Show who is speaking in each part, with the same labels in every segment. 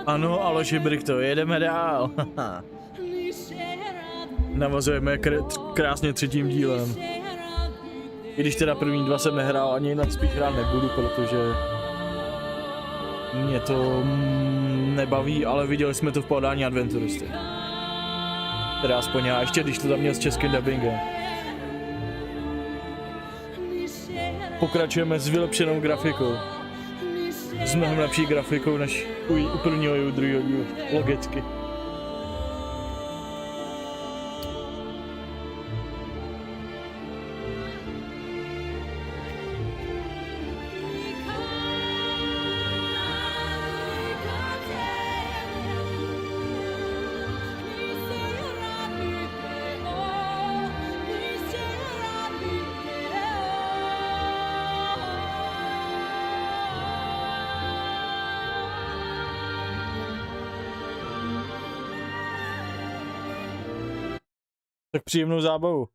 Speaker 1: Ano, Aloši Brikto, jedeme dál. Navazujeme krásně třetím dílem. I když teda první dva jsem nehrál, ani jinak spíš hrát nebudu, protože mě to nebaví, ale viděli jsme to v podání adventuristy. Teda aspoň já, ještě když to tam měl s českým dubbingem. Pokračujeme s vylepšenou grafikou. S mnohem lepší grafikou než u prvního i u druhého dílu, logicky. Tak příjemnou zábavu.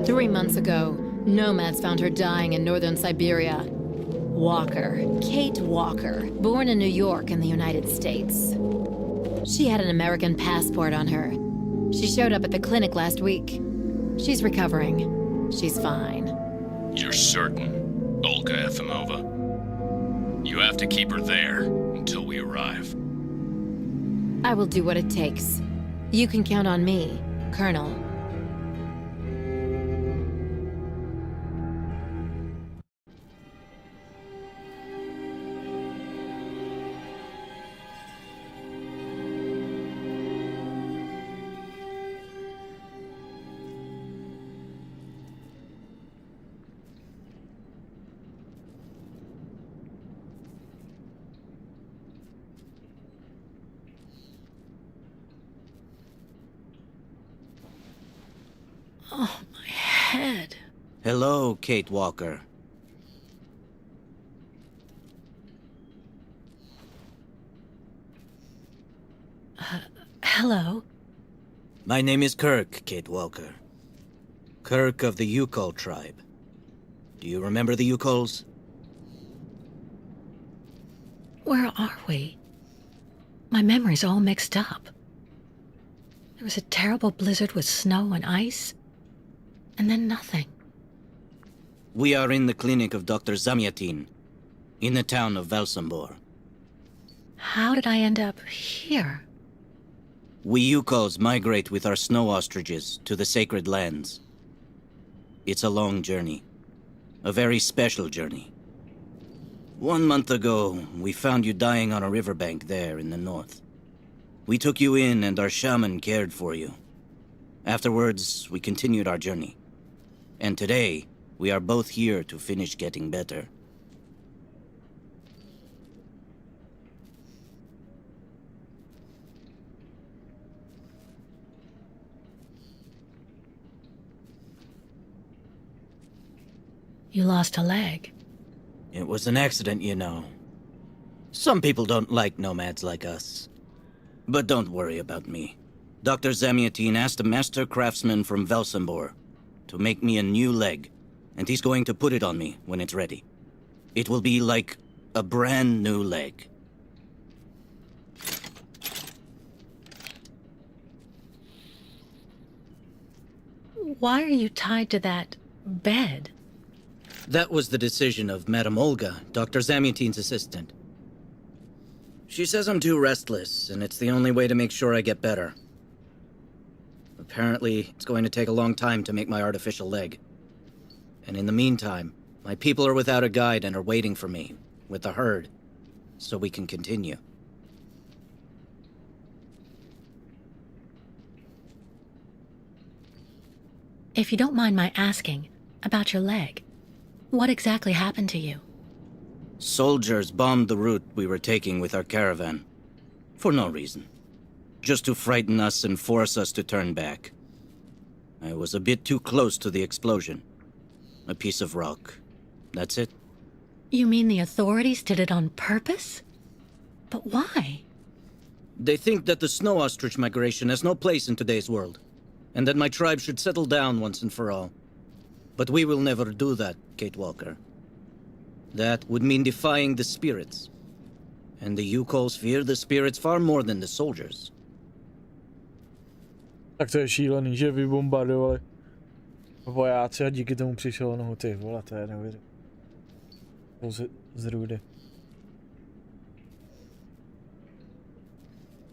Speaker 2: Three months ago, nomads found her dying in northern Siberia. Walker, Kate Walker, born in New York in the United States. She had an American passport on her. She showed up at the clinic last week. She's recovering. She's fine.
Speaker 3: You're certain, Olga Efimova? You have to keep her there until we arrive.
Speaker 2: I will do what it takes. You can count on me, Colonel. Oh, my head.
Speaker 4: Hello, Kate Walker.
Speaker 2: Hello?
Speaker 4: My name is Kirk, Kate Walker. Kirk of the Yukol tribe. Do you remember the Yukols?
Speaker 5: Where are we? My memory's all mixed up. There was a terrible blizzard with snow and ice, and then nothing.
Speaker 4: We are in the clinic of Dr. Zamyatin, in the town of Valsambor.
Speaker 5: How did I end up here?
Speaker 4: We Yukols migrate with our snow ostriches to the sacred lands. It's a long journey. A very special journey. 1 month ago, we found you dying on a riverbank there in the north. We took you in and our shaman cared for you. Afterwards, we continued our journey. And today, we are both here to finish getting better.
Speaker 5: You lost a leg.
Speaker 4: It was an accident, you know. Some people don't like nomads like us. But don't worry about me. Dr. Zamiatine asked a master craftsman from Velsambor to make me a new leg, and he's going to put it on me when it's ready. It will be like a brand new leg.
Speaker 5: Why are you tied to that bed?
Speaker 4: That was the decision of Madame Olga, Dr. Zamiatine's assistant. She says I'm too restless, and it's the only way to make sure I get better. Apparently, it's going to take a long time to make my artificial leg. And in the meantime, my people are without a guide and are waiting for me, with the herd, so we can continue.
Speaker 5: If you don't mind my asking about your leg, what exactly happened to you?
Speaker 4: Soldiers bombed the route we were taking with our caravan. For no reason. Just to frighten us and force us to turn back. I was a bit too close to the explosion. A piece of rock. That's it.
Speaker 5: You mean the authorities did it on purpose? But why?
Speaker 4: They think that the snow ostrich migration has no place in today's world, and that my tribe should settle down once and for all. But we will never do that, Kate Walker. That would mean defying the spirits. And the Yukols fear the spirits far more than the soldiers.
Speaker 1: Tak to je šílený, že vybombardovali vojáci a díky tomu přišel nohu, ty vole, to je neuvěřitelné. Z růdy.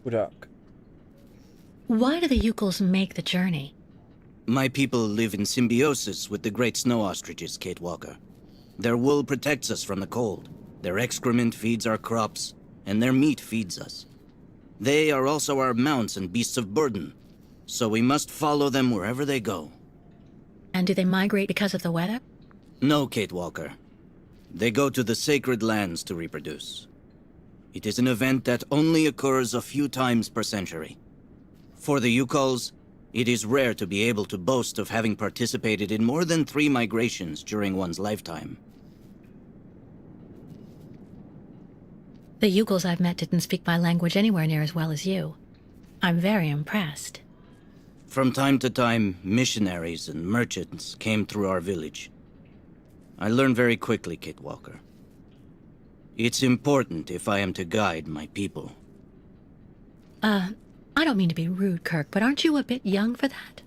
Speaker 1: Chudák.
Speaker 5: Why do the Yukols make the journey?
Speaker 4: My people live in symbiosis with the great snow ostriches, Kate Walker. Their wool protects us from the cold. Their excrement feeds our crops, and their meat feeds us. They are also our mounts and beasts of burden, so we must follow them wherever they go.
Speaker 5: And do they migrate because of the weather?
Speaker 4: No, Kate Walker. They go to the sacred lands to reproduce. It is an event that only occurs a few times per century. For the Yukols, it is rare to be able to boast of having participated in more than 3 migrations during one's lifetime.
Speaker 5: The Yukols I've met didn't speak my language anywhere near as well as you. I'm very impressed.
Speaker 4: From time to time, missionaries and merchants came through our village. I learned very quickly, Kate Walker. It's important if I am to guide my people.
Speaker 5: I don't mean to be rude, Kirk, but aren't you a bit young for that?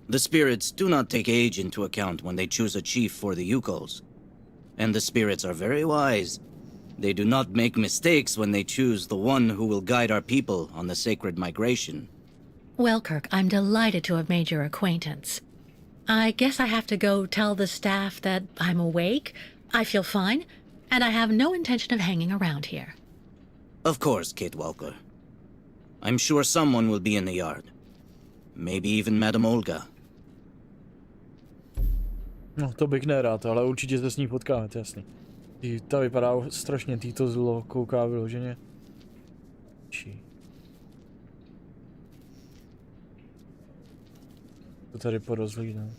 Speaker 4: The spirits do not take age into account when they choose a chief for the Yukols. And the spirits are very wise. They do not make mistakes when they choose the one who will guide our people on the sacred migration.
Speaker 5: Well, Kirk, I'm delighted to have made your acquaintance. I guess I have to go tell the staff that I'm awake, I feel fine, and I have no intention of hanging around here.
Speaker 4: Of course, Kate Walker. I'm sure someone will be in the yard. Maybe even Madame Olga.
Speaker 1: No, to bych nerád, ale určitě se s ní potkáme, to je jasný. Ta vypadá strašně, to zlo kouká vyloženě. Čí. To tady porozhlídám.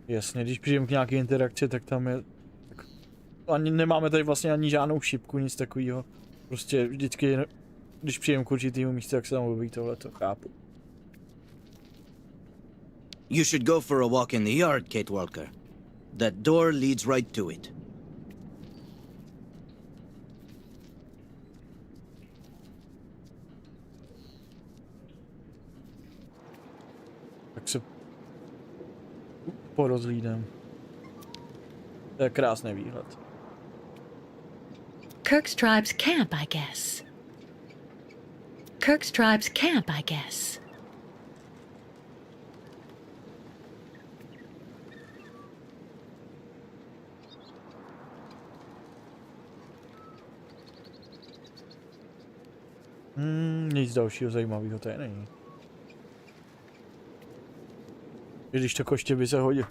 Speaker 1: Jasně, když přijdeme k nějaké interakci, tak tam je... Tak, ani nemáme tady vlastně ani žádnou šipku, nic takového. Prostě vždycky, když přijdeme k určitýmu místu, tak se tam objeví tohle, to chápu.
Speaker 4: You should go for a walk in the yard, Kate Walker. That door leads right to it.
Speaker 1: Tak se porozhlídám. To je krásný výhled.
Speaker 5: Kirk's tribe's camp, I guess. Kirk's tribe's camp, I guess.
Speaker 1: Nic dalšího zajímavého tady není. Když to koště by se hodilo.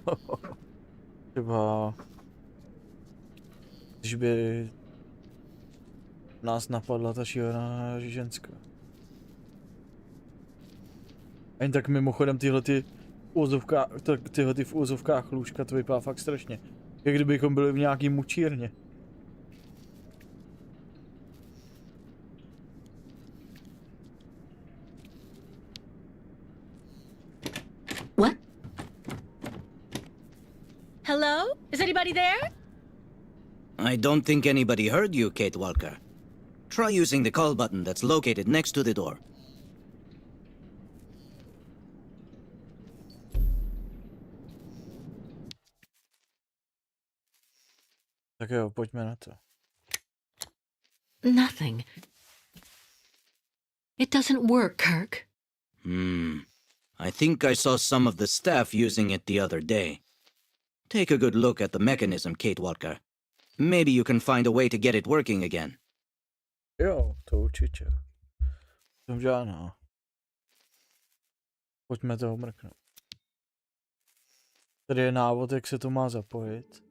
Speaker 1: Třeba... Když by... nás napadla ta šílená ženská. Ani tak mimochodem tyhle v úzovkách lůžka, to vypadá fakt strašně. Jak kdybychom byli v nějaký mučírně.
Speaker 5: What? Hello? Is anybody there?
Speaker 4: I don't think anybody heard you, Kate Walker. Try using the call button that's located next to the door.
Speaker 1: Tak jo, pojďme na to.
Speaker 5: Nothing. It doesn't work, Kirk.
Speaker 4: I think I saw some of the staff using it the other day. Take a good look at the mechanism, Kate Walker. Maybe you can find a way to get it working again.
Speaker 1: Jo, to určitě. Jsem žádná. Pojďme toho mrknout. Tady je návod, jak se to má zapojit.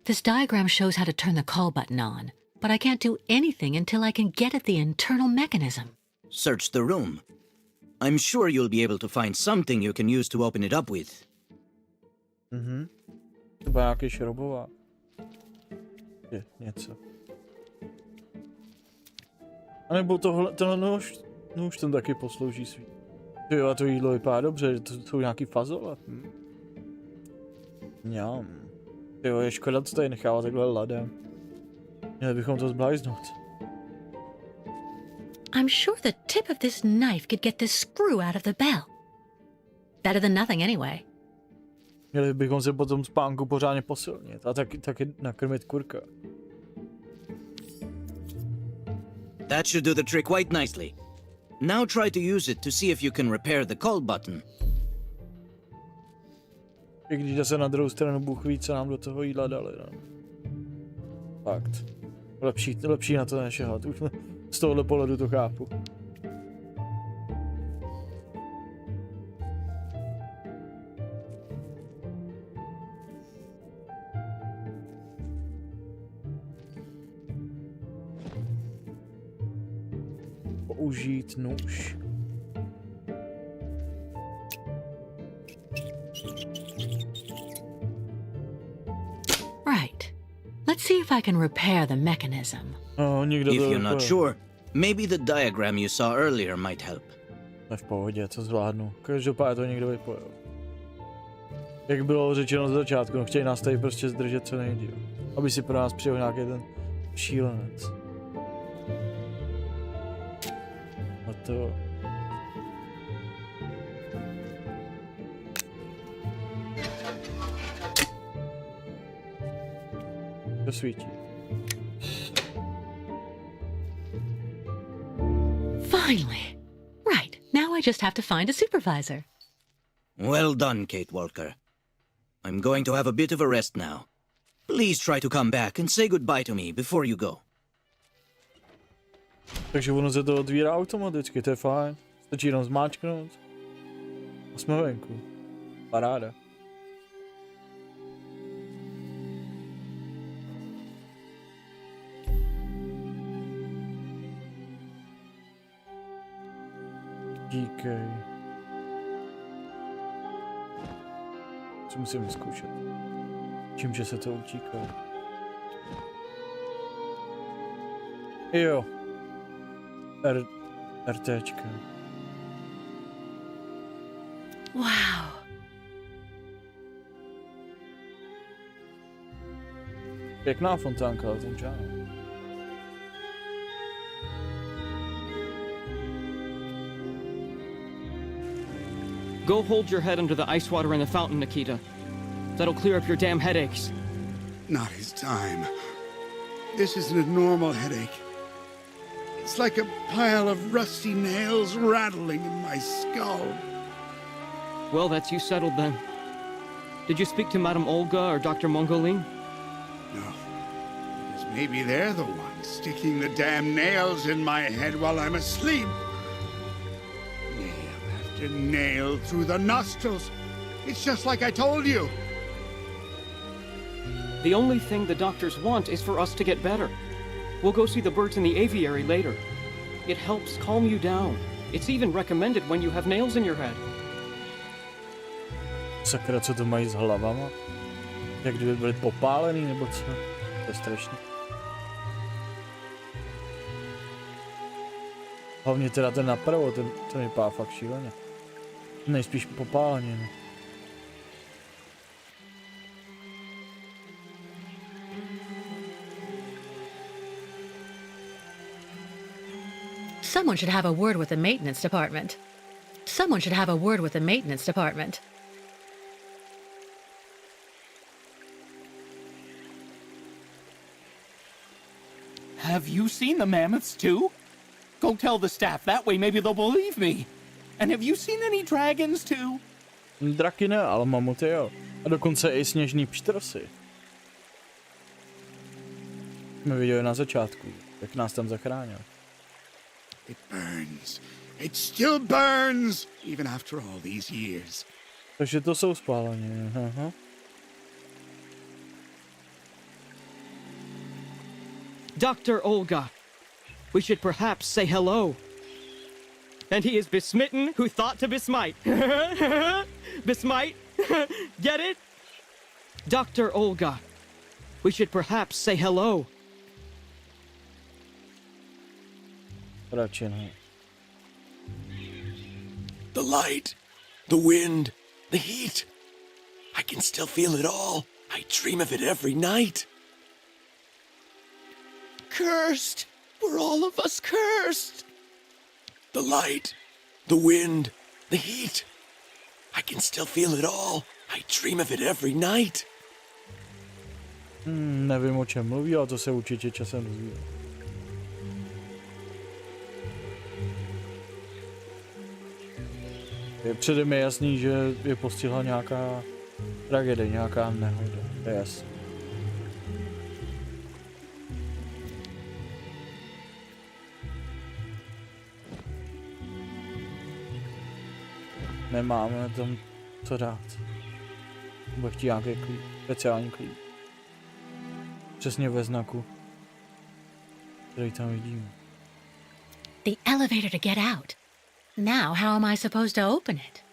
Speaker 5: This diagram shows how to turn the call button on, but I can't do anything until I can get at the internal mechanism.
Speaker 4: Search the room. I'm sure you'll be able to find something you can use to open it up with.
Speaker 1: Třeba nějaký šroubová. Je něco. A nebo tohle nůž ten taky poslouží svý. Jo, a to jídlo vypadá dobře, to jsou nějaký fazole. Mňam. Jo, je škoda to tady nechává takhle ladem. Měli bychom to zbláznout.
Speaker 5: I'm sure the tip of this knife could get this screw out of the bell. Better than nothing anyway.
Speaker 1: Měli bychom se potom spánku pořádně posilnit a taky nakrmit kurka.
Speaker 4: That should do the trick quite nicely. Now try to use it to see if you can repair the call button.
Speaker 1: I když zase na druhou stranu Bůh ví, co nám do toho jídla dali, no. Fakt. Lepší na to nešahat. Už z tohohle pohledu to chápu. Použít nůž.
Speaker 5: Right. Let's see if I can repair the mechanism.
Speaker 1: No, nikdo
Speaker 4: If
Speaker 1: to
Speaker 4: you're not sure, maybe the diagram you saw earlier might help.
Speaker 1: Ne, v pohodě, co zvládnu. Každopádně to někdo vypojil. Jak bylo řečeno z začátku, no, chtějí nás tady prostě zdržet co nejdýl. Aby si pro nás přijel nějaký ten šílenec. A to... To svítí.
Speaker 5: Finally. Right. Now I just have to find a supervisor.
Speaker 4: Well done, Kate Walker. I'm going to have a bit of a rest now. Please try to come back and say goodbye to me before you go.
Speaker 1: Takže ono se to otvírá automaticky, to je fajn. Stačí jenom zmáčknout. A jsme venku. Paráda. Díkej. Co musím vyzkoušet? Čímže se to utíká? Jo. RTčka.
Speaker 5: Wow.
Speaker 1: Pěkná fontánka, ale ten žádný.
Speaker 6: Go hold your head under the ice water in the fountain, Nikita. That'll clear up your damn headaches.
Speaker 7: Not his time. This isn't a normal headache. It's like a pile of rusty nails rattling in my skull.
Speaker 6: Well, that's you settled then. Did you speak to Madame Olga or Dr. Mongolin?
Speaker 7: No. Because maybe they're the ones sticking the damn nails in my head while I'm asleep. Nail after nail through the nostrils, It's just like I told you.
Speaker 6: The only thing the doctors want is for us to get better. We'll go see the birds in the aviary later. It helps calm you down. It's even recommended when you have nails in your head.
Speaker 1: Sakra, co to mají s hlavama? Jak kdyby byly popálený, nebo co? To je strašný. Hlavně teda ten napravo, ten vypadá fakt šíleně. Nejspíš popáleně, no.
Speaker 5: Someone should have a word with the maintenance department. Someone should have a word with the maintenance department.
Speaker 8: Have you seen the mammoths too? Go tell the staff, that way maybe they'll believe me. And have you seen any dragons too?
Speaker 1: Draky ne, ale mamuty jo. A dokonce i sněžný pštrosy. Jsme viděli na začátku, jak nás tam zachránil.
Speaker 7: It burns. It still burns, even after all these years.
Speaker 1: Takže to jsou spálení, aha.
Speaker 6: Dr. Olga, we should perhaps say hello. And he is besmitten who thought to besmite. Besmite? Get it? Dr. Olga, we should perhaps say hello.
Speaker 1: Radši ne.
Speaker 9: The light, the wind, the heat. I can still feel it all. I dream of it every night. Cursed! We're all of us cursed! The light, the wind, the heat. I can still feel it all. I dream of it every night.
Speaker 1: Nevím, o čem mluví, ale to se určitě časem dozví. Předem je jasný, že je postihla nějaká tragédie, nějaká nehoda. To je jasný. Nemáme tam co dát. Bude chtít nějaký klíč, speciální klíč. Přesně ve znaku, který tam vidíme.
Speaker 5: The elevator to get out. Now, how am I supposed to open it?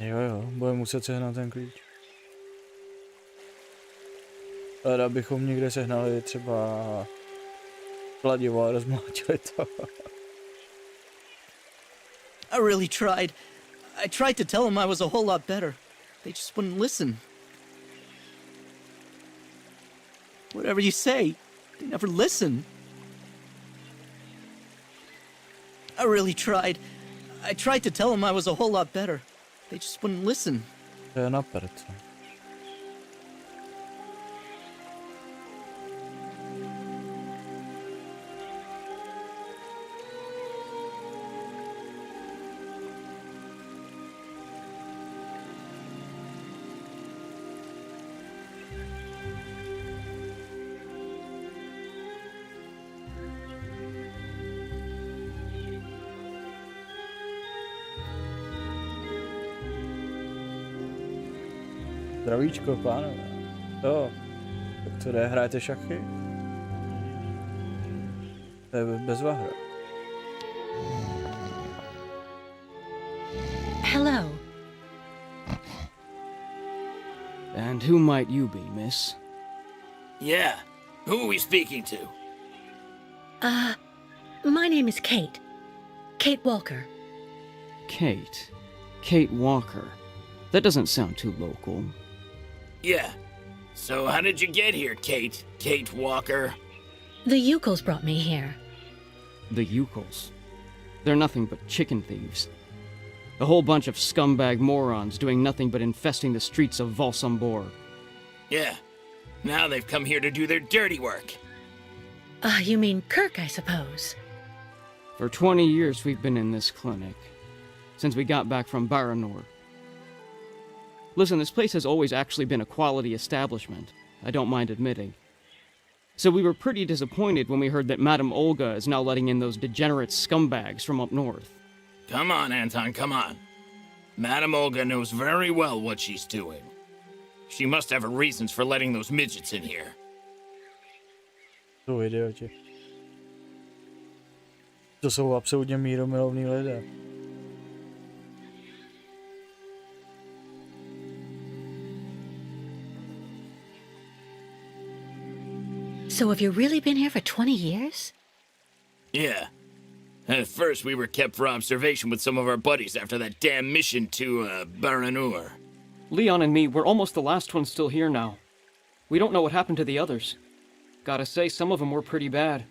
Speaker 1: Jo, budeme muset sehnat ten klíč. Ale abychom někde sehnali třeba kladivo a rozmlátili to.
Speaker 4: I really tried. I tried to tell them I was a whole lot better. They just wouldn't listen. Whatever you say, they never listen. I really tried. I tried to tell them I was a whole lot better. They just wouldn't listen.
Speaker 1: To je na prd. Zdravíčko, pánové. Jo, tak co jde, hrajete šachy? To je bezva hra.
Speaker 5: Hello.
Speaker 6: And who might you be, miss?
Speaker 9: Yeah. Who are we speaking to?
Speaker 5: My name is Kate. Kate Walker.
Speaker 6: Kate. Kate Walker. That doesn't sound too local.
Speaker 9: Yeah. So how did you get here, Kate? Kate Walker?
Speaker 5: The Yukos brought me here.
Speaker 6: The Yukos. They're nothing but chicken thieves. A whole bunch of scumbag morons doing nothing but infesting the streets of Valsambor.
Speaker 9: Yeah. Now they've come here to do their dirty work.
Speaker 5: You mean Kirk, I suppose.
Speaker 6: For 20 years we've been in this clinic. Since we got back from Baranor. Listen, this place has always actually been a quality establishment. I don't mind admitting. So we were pretty disappointed when we heard that Madame Olga is now letting in those degenerate scumbags from up north.
Speaker 9: Come on, Anton, come on.
Speaker 3: Madame Olga knows very well what she's doing. She must have her reasons for letting those midgets in here.
Speaker 1: To idioti. To jsou absolutně mírumilovní lidé.
Speaker 5: So have you really been here for 20 years?
Speaker 3: Yeah. At first, we were kept for observation with some of our buddies after that damn mission to, Baranur.
Speaker 6: Leon and me, we're almost the last ones still here now. We don't know what happened to the others. Gotta say, some of them were pretty bad.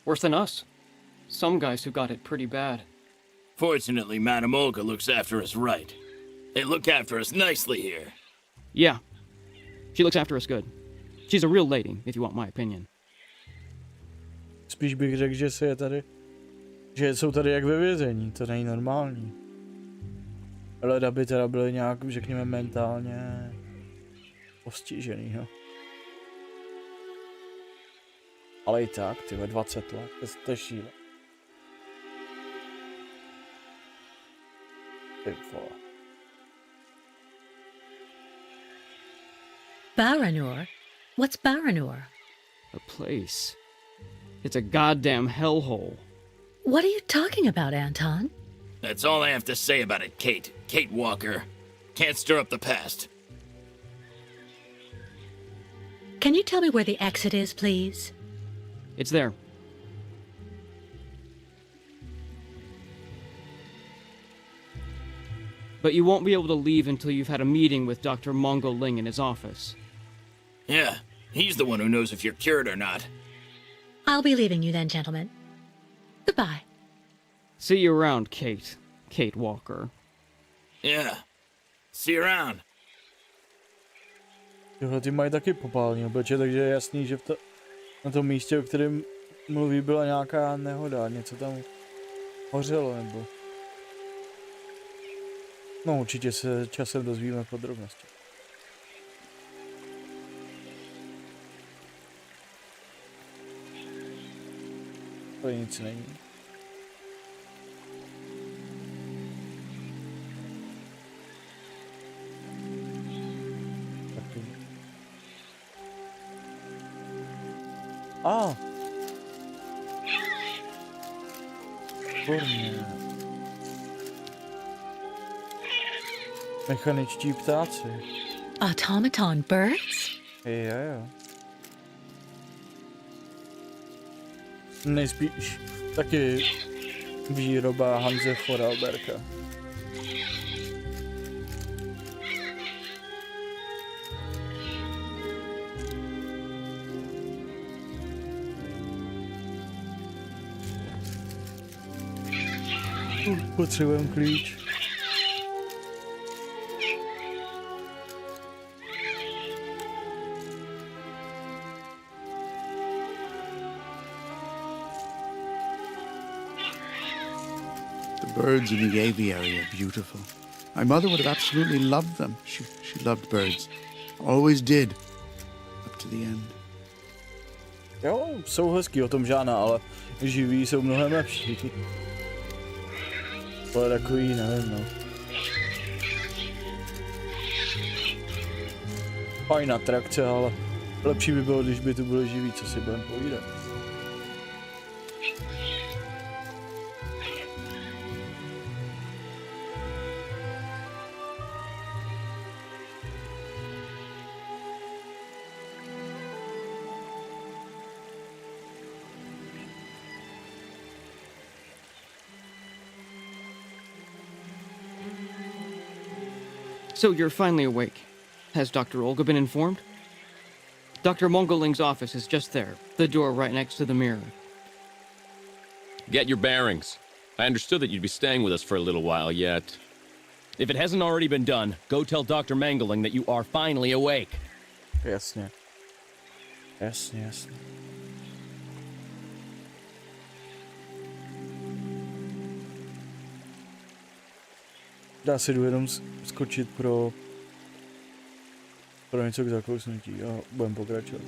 Speaker 6: Worse than us. Some guys who got it pretty bad.
Speaker 3: Fortunately, Madame Olga looks after us right. They look after us nicely here.
Speaker 6: Yeah. She looks after us good. She's a real lady, if you want my opinion.
Speaker 1: Spíš bych řekl, že se je tady, že jsou tady jak ve vězení, to není normální. Leda by teda byly nějak, řekněme, mentálně postižený, no. Ale i tak, tyhle 20 let, to je šíle. Ty vole.
Speaker 5: Baranur? What's Baranur?
Speaker 6: A place. It's a goddamn hellhole.
Speaker 5: What are you talking about, Anton?
Speaker 3: That's all I have to say about it, Kate. Kate Walker. Can't stir up the past.
Speaker 5: Can you tell me where the exit is, please?
Speaker 6: It's there. But you won't be able to leave until you've had a meeting with Dr. Mongo Ling in his office.
Speaker 3: Yeah, he's the one who knows if you're cured or not.
Speaker 5: I'll be leaving you then, gentlemen. Goodbye.
Speaker 6: See you around, Kate. Kate Walker.
Speaker 3: Yeah. See you around.
Speaker 1: Tyhle ty mají taky popálení obliče, takže je jasný, že na tom místě, o kterém mluví, byla nějaká nehoda, něco tam hořelo, nebo... No, určitě se časem dozvíme podrobnosti. To nic není. Taky. A. Výborně. Mechaničtí ptáci.
Speaker 5: Automaton birds?
Speaker 1: Jo. Nejspíš taky výroba Hanse Vorarlberga. Potřebujeme klíč.
Speaker 7: The birds in the aviary are beautiful. My mother would have absolutely loved them. She loved birds. Always did. Up to the end.
Speaker 1: Jo, jsou hezký, o tom žádná, ale živí jsou mnohem lepší. To je takový, nevím, no. Fajn atrakce, ale lepší by bylo, když by tu byly živí, co si budeme povídat.
Speaker 6: So you're finally awake. Has Dr. Olga been informed? Dr. Mongoling's office is just there, the door right next to the mirror.
Speaker 10: Get your bearings. I understood that you'd be staying with us for a little while yet. If it hasn't already been done, go tell Dr. Mangoling that you are finally awake.
Speaker 1: Jasně. Jasně. Dá se jdu jenom skočit pro něco k zakousnutí a budeme pokračovat.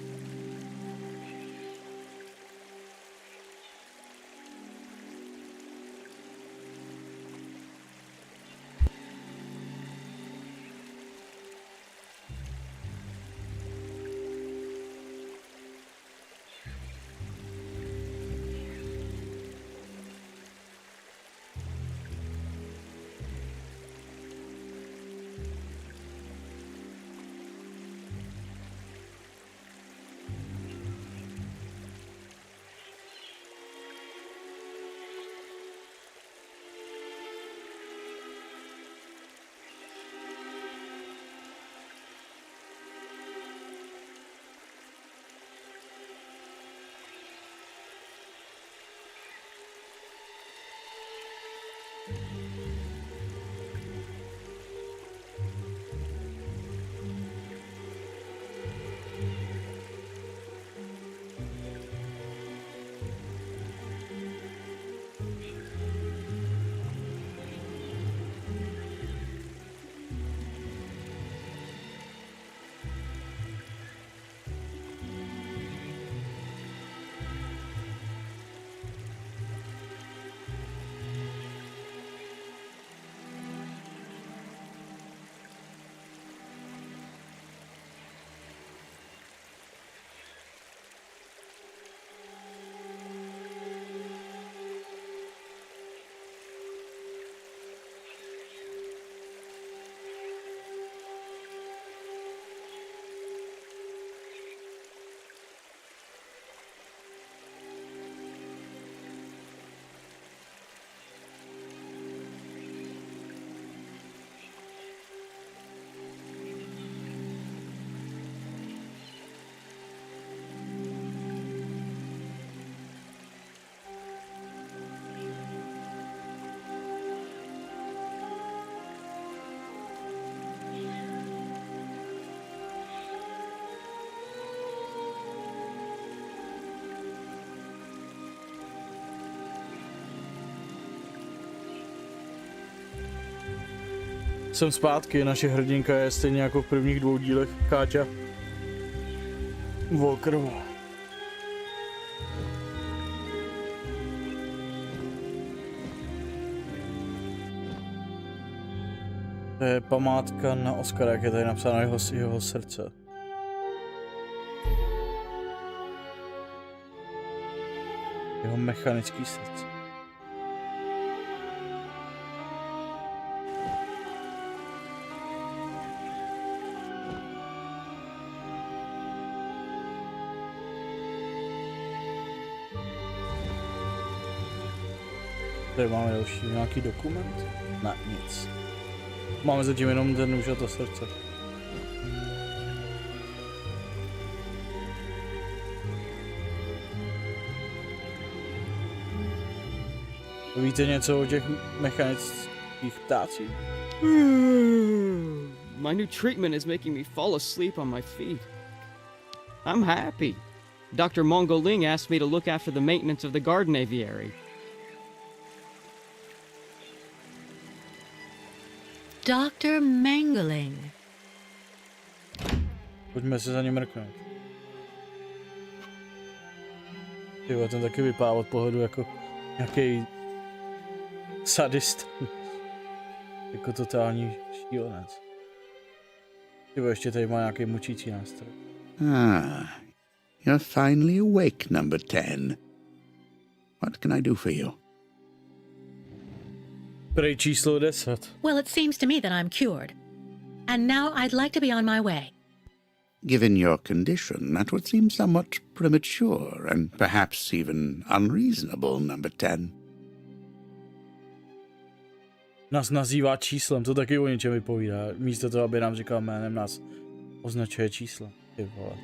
Speaker 1: Jsem zpátky, naše hrdinka je stejně jako v prvních 2 dílech Káťa Walkerová. To je památka na Oscara, jak je tady napsáno jeho srdce. Jeho mechanický srdce. Tady máme další nějaký dokument? Ne, nic. Máme zatím jenom ten nůž a to srdce. Víte něco o těch mechanických ptácích?
Speaker 6: My new treatment is making me fall asleep on my feet. I'm happy. Dr. Mongo Ling asked me to look after the maintenance of the garden aviary.
Speaker 5: Dr. Mangling.
Speaker 1: Pojďme se za ním mrknout. Tyjo, ten taky vypadá od pohledu jako nějaký sadist. Jako totální šílenec. Tyjo, ještě tady má nějaký mučící nástroj.
Speaker 7: You're finally awake, number 10. What can I do for you?
Speaker 1: Prej číslo 10.
Speaker 5: Well, it seems to me that I'm cured. And now I'd like to be on my way.
Speaker 7: Given your condition, that would seem somewhat premature and perhaps even unreasonable, number 10.
Speaker 1: Nás nazývá číslem, to taky o něčem vypovídá. Místo toho, aby nám říkal jménem, nás označuje číslo. Ty vole,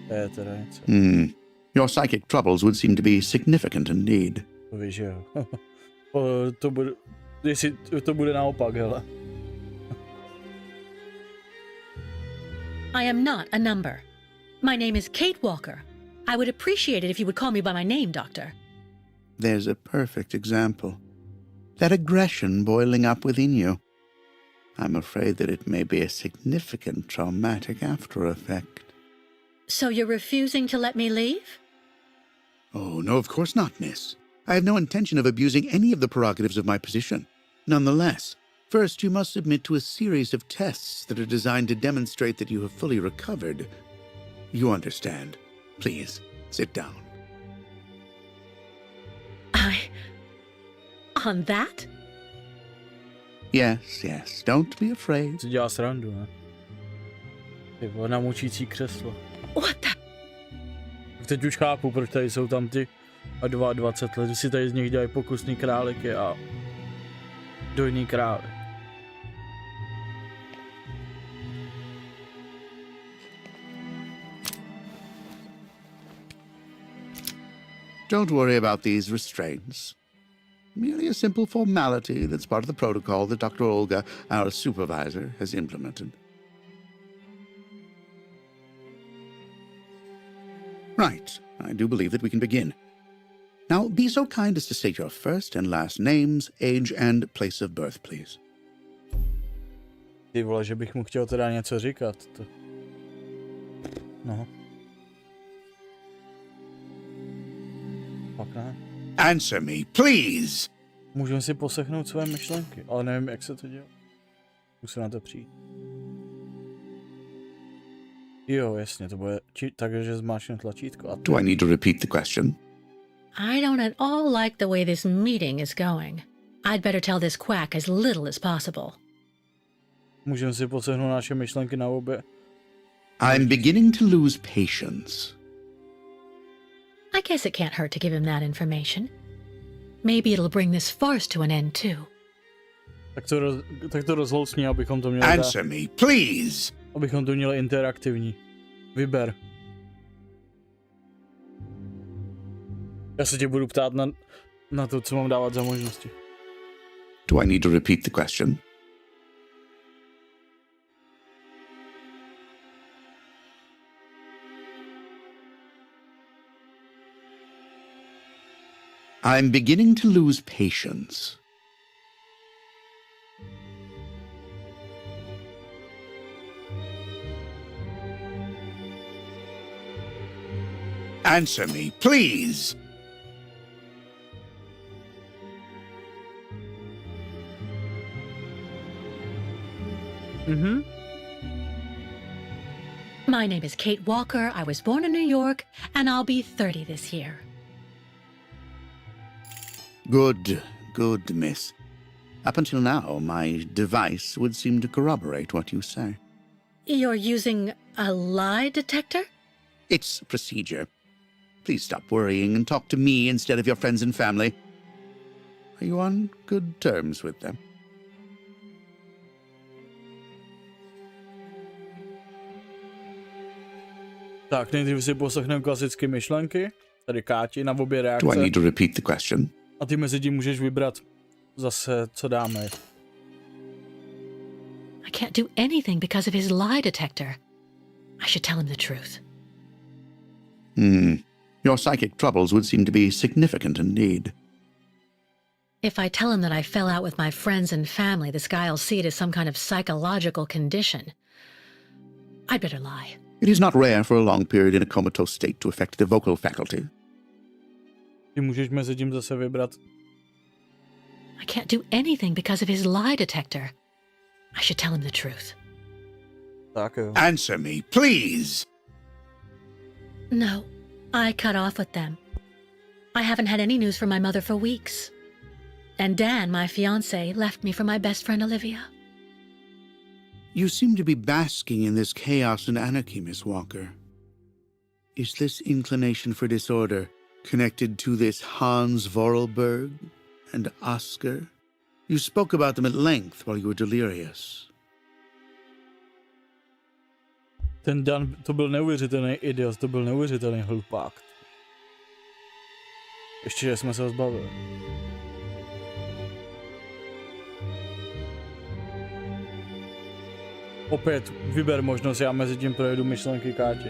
Speaker 1: to je teda něco.
Speaker 7: Your psychic troubles would seem to be significant indeed.
Speaker 1: To víš, jo. To bude, jestli to bude naopak, hele.
Speaker 5: I am not a number. My name is Kate Walker. I would appreciate it if you would call me by my name, Doctor.
Speaker 7: There's a perfect example. That aggression boiling up within you. I'm afraid that it may be a significant traumatic after effect.
Speaker 5: So you're refusing to let me leave?
Speaker 7: Oh, no, of course not, miss. I have no intention of abusing any of the prerogatives of my position. Nonetheless, first you must submit to a series of tests that are designed to demonstrate that you have fully recovered. You understand. Please, sit down.
Speaker 5: On that?
Speaker 7: Yes, yes, don't be afraid.
Speaker 1: Si dělá srandu, ne? Ty vole, na mučící křeslo.
Speaker 5: What the?
Speaker 1: Teď už chápu, proč tady jsou tam ty a 22 let, si tady z nich dělají pokusný králíky a dojný krály.
Speaker 7: Don't worry about these restraints. Merely a simple formality that's part of the protocol that Dr. Olga, our supervisor, has implemented. Right. I do believe that we can begin. Now, be so kind as to state your first and last names, age, and place of birth, please.
Speaker 1: Ty vole, že bych mu chtěl teda něco říkat. To... No. Pak ne.
Speaker 7: Answer me, please!
Speaker 1: Můžeme si poslechnout své myšlenky, ale nevím, jak se to dělá. Musím na to přijít. Jo, jasně, to bude takže zmáčknu tlačítko. A
Speaker 7: Do I need to repeat the question?
Speaker 5: I don't at all like the way this meeting is going. I'd better tell this quack as little as possible.
Speaker 1: Můžeme si poslechnout naše myšlenky na obě.
Speaker 7: I'm beginning to lose patience.
Speaker 5: I guess it can't hurt to give him that information. Maybe it'll bring this farce to an end too.
Speaker 1: Tak to rozhlousni, abychom to měli
Speaker 7: Answer me, please!
Speaker 1: Abychom to měli interaktivní. Vyber. Já se tě budu ptát na to, co mám dávat za možnosti.
Speaker 7: Do I need to repeat the question? I'm beginning to lose patience. Answer me, please.
Speaker 5: My name is Kate Walker. I was born in New York, and I'll be 30 this year.
Speaker 7: Good, miss. Up until now, my device would seem to corroborate what you say.
Speaker 5: You're using a lie detector?
Speaker 7: It's procedure. Please stop worrying and talk to me instead of your friends and family. Are you on good terms with them?
Speaker 1: Tak, nejdřív si poslechneme klasické myšlenky, tady Káti na obě reakce.
Speaker 7: Do I need to repeat the question?
Speaker 1: A ty mezi tím můžeš vybrat zase, co dáme.
Speaker 5: I can't do anything because of his lie detector. I should tell him the truth.
Speaker 7: Your psychic troubles would seem to be significant indeed.
Speaker 5: If I tell him that I fell out with my friends and family, this guy'll see it as some kind of psychological condition. I'd better lie.
Speaker 7: It is not rare for a long period in a comatose state to affect the vocal faculty.
Speaker 1: Ty můžeš mezi tím zase vybrat.
Speaker 5: I can't do anything because of his lie detector. I should tell him the truth.
Speaker 1: Tak jo.
Speaker 7: Answer me, please!
Speaker 5: No, I cut off with them. I haven't had any news from my mother for weeks. And Dan, my fiancé, left me for my best friend Olivia.
Speaker 7: You seem to be basking in this chaos and anarchy, Miss Walker. Is this inclination for disorder connected to this Hans Vorarlberg and Oscar? You spoke about them at length while you were delirious.
Speaker 1: Ten Dan, to byl neuvěřitelný idiot, to byl neuvěřitelný hlupák. Ještě, že jsme se ho zbavili. Opět vyber možnost, já mezi tím projedu myšlenky Káti.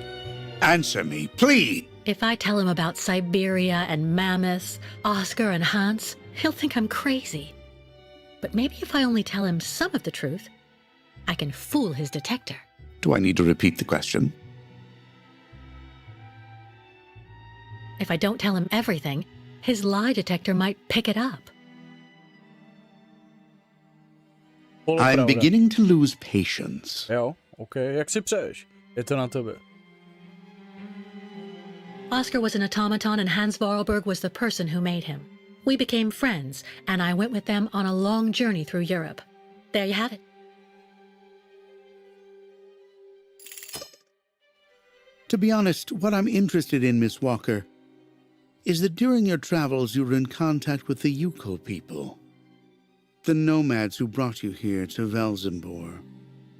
Speaker 7: Answer me, please!
Speaker 5: If I tell him about Syberia and mammoths, Oscar and Hans, he'll think I'm crazy. But maybe if I only tell him some of the truth, I can fool his detector.
Speaker 7: Do I need to repeat the question?
Speaker 5: If I don't tell him everything, his lie detector might pick it up.
Speaker 7: I'm beginning to lose patience.
Speaker 1: Jo, ok, jak si přeješ? Je to na tebe.
Speaker 5: Oscar was an automaton and Hans Vorarlberg was the person who made him. We became friends, and I went with them on a long journey through Europe. There you have it.
Speaker 7: To be honest, what I'm interested in, Miss Walker, is that during your travels you were in contact with the Yukon people, the nomads who brought you here to Velzenbor.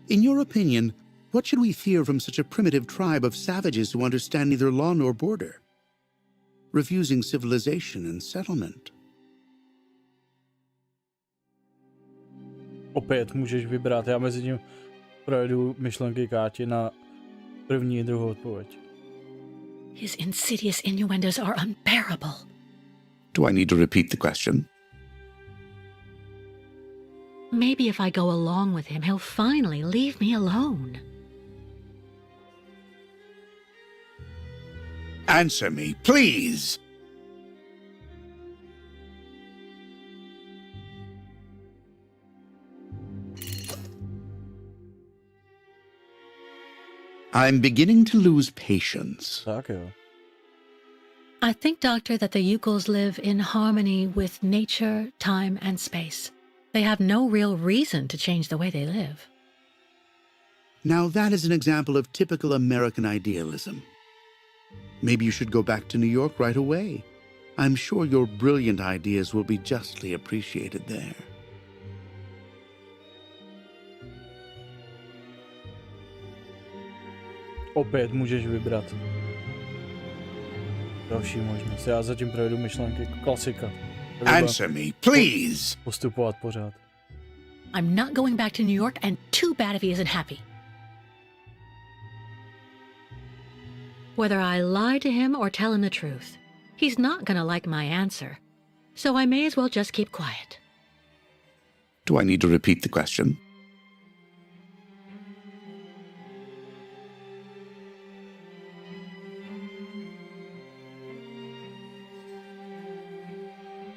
Speaker 7: In your opinion, what should we fear from such a primitive tribe of savages who understand neither law nor border, refusing civilization and settlement?
Speaker 1: Opět můžeš vybrat, já mezi tím projedu myšlenky Káti na první a druhou odpověď.
Speaker 5: His insidious innuendos are unbearable.
Speaker 7: Do I need to repeat the question?
Speaker 5: Maybe if I go along with him, he'll finally leave me alone.
Speaker 7: Answer me, please! I'm beginning to lose patience.
Speaker 1: Tak jo.
Speaker 5: I think, Doctor, that the Yukols live in harmony with nature, time, and space. They have no real reason to change the way they live.
Speaker 7: Now that is an example of typical American idealism. Maybe you should go back to New York right away. I'm sure your brilliant ideas will be justly appreciated there.
Speaker 1: Opět můžeš vybrat. Další možnost. Já zatím projedu myšlenky klasika.
Speaker 7: Answer me, please!
Speaker 1: Postupovat pořád.
Speaker 5: I'm not going back to New York, and too bad if he isn't happy. Whether I lie to him or tell him the truth, he's not gonna like my answer. So I may as well just keep quiet.
Speaker 7: Do I need to repeat the question?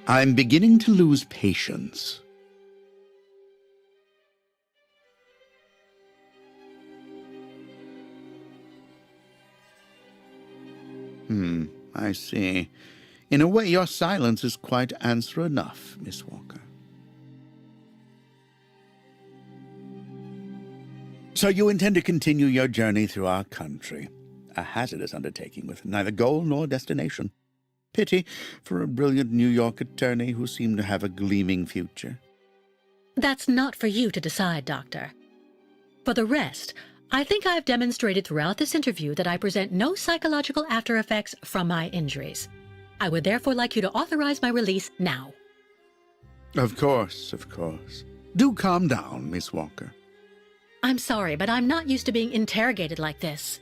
Speaker 7: I'm beginning to lose patience. I see. In a way, your silence is quite answer enough, Miss Walker. So you intend to continue your journey through our country. A hazardous undertaking with neither goal nor destination. Pity for a brilliant New York attorney who seemed to have a gleaming future.
Speaker 5: That's not for you to decide, Doctor. For the rest, I think I've demonstrated throughout this interview that I present no psychological after effects from my injuries. I would therefore like you to authorize my release now.
Speaker 7: Of course, of course. Do calm down, Miss Walker.
Speaker 5: I'm sorry, but I'm not used to being interrogated like this.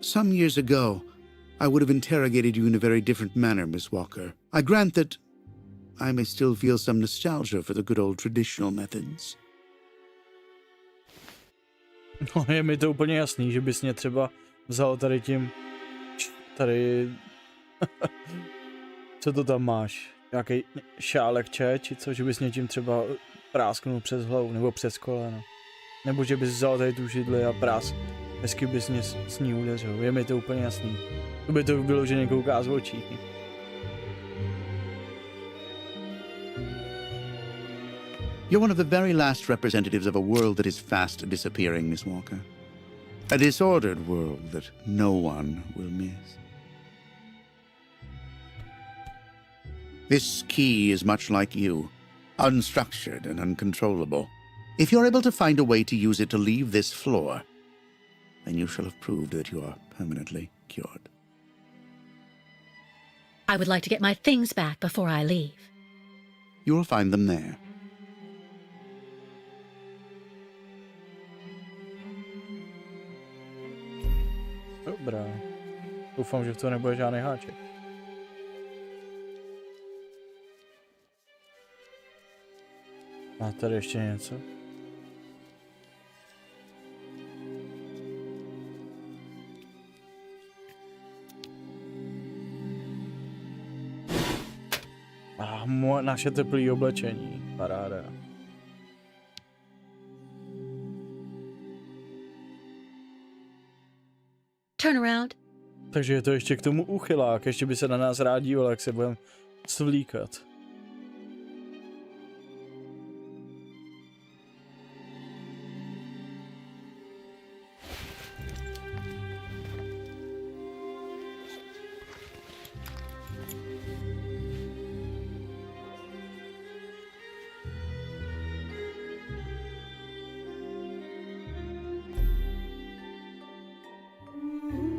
Speaker 7: Some years ago, I would have interrogated you in a very different manner, Miss Walker. I grant that I may still feel some nostalgia for the good old traditional methods.
Speaker 1: No, je mi to úplně jasný, že bys mě třeba vzal tady tím... Tady... Co to tam máš? Nějaký šálek čaje, či co? Že bys něčím třeba prásknul přes hlavu, nebo přes koleno. Nebo že bys vzal tady tu židli a hezky bys mě s ní udeřil. Je mi to úplně jasný. To by to bylo, že nekouká z očí.
Speaker 7: You're one of the very last representatives of a world that is fast disappearing, Miss Walker. A disordered world that no one will miss. This key is much like you, unstructured and uncontrollable. If you're able to find a way to use it to leave this floor, then you shall have proved that you are permanently cured.
Speaker 5: I would like to get my things back before I leave.
Speaker 7: You will find them there.
Speaker 1: Dobrá. Doufám, že v to nebude žádný háček. A tady ještě něco? Naše teplé oblečení. Paráda.
Speaker 5: Turn around.
Speaker 1: Takže je to ještě k tomu uchylák. Ještě by se na nás rád díval, jak se budeme svlíkat.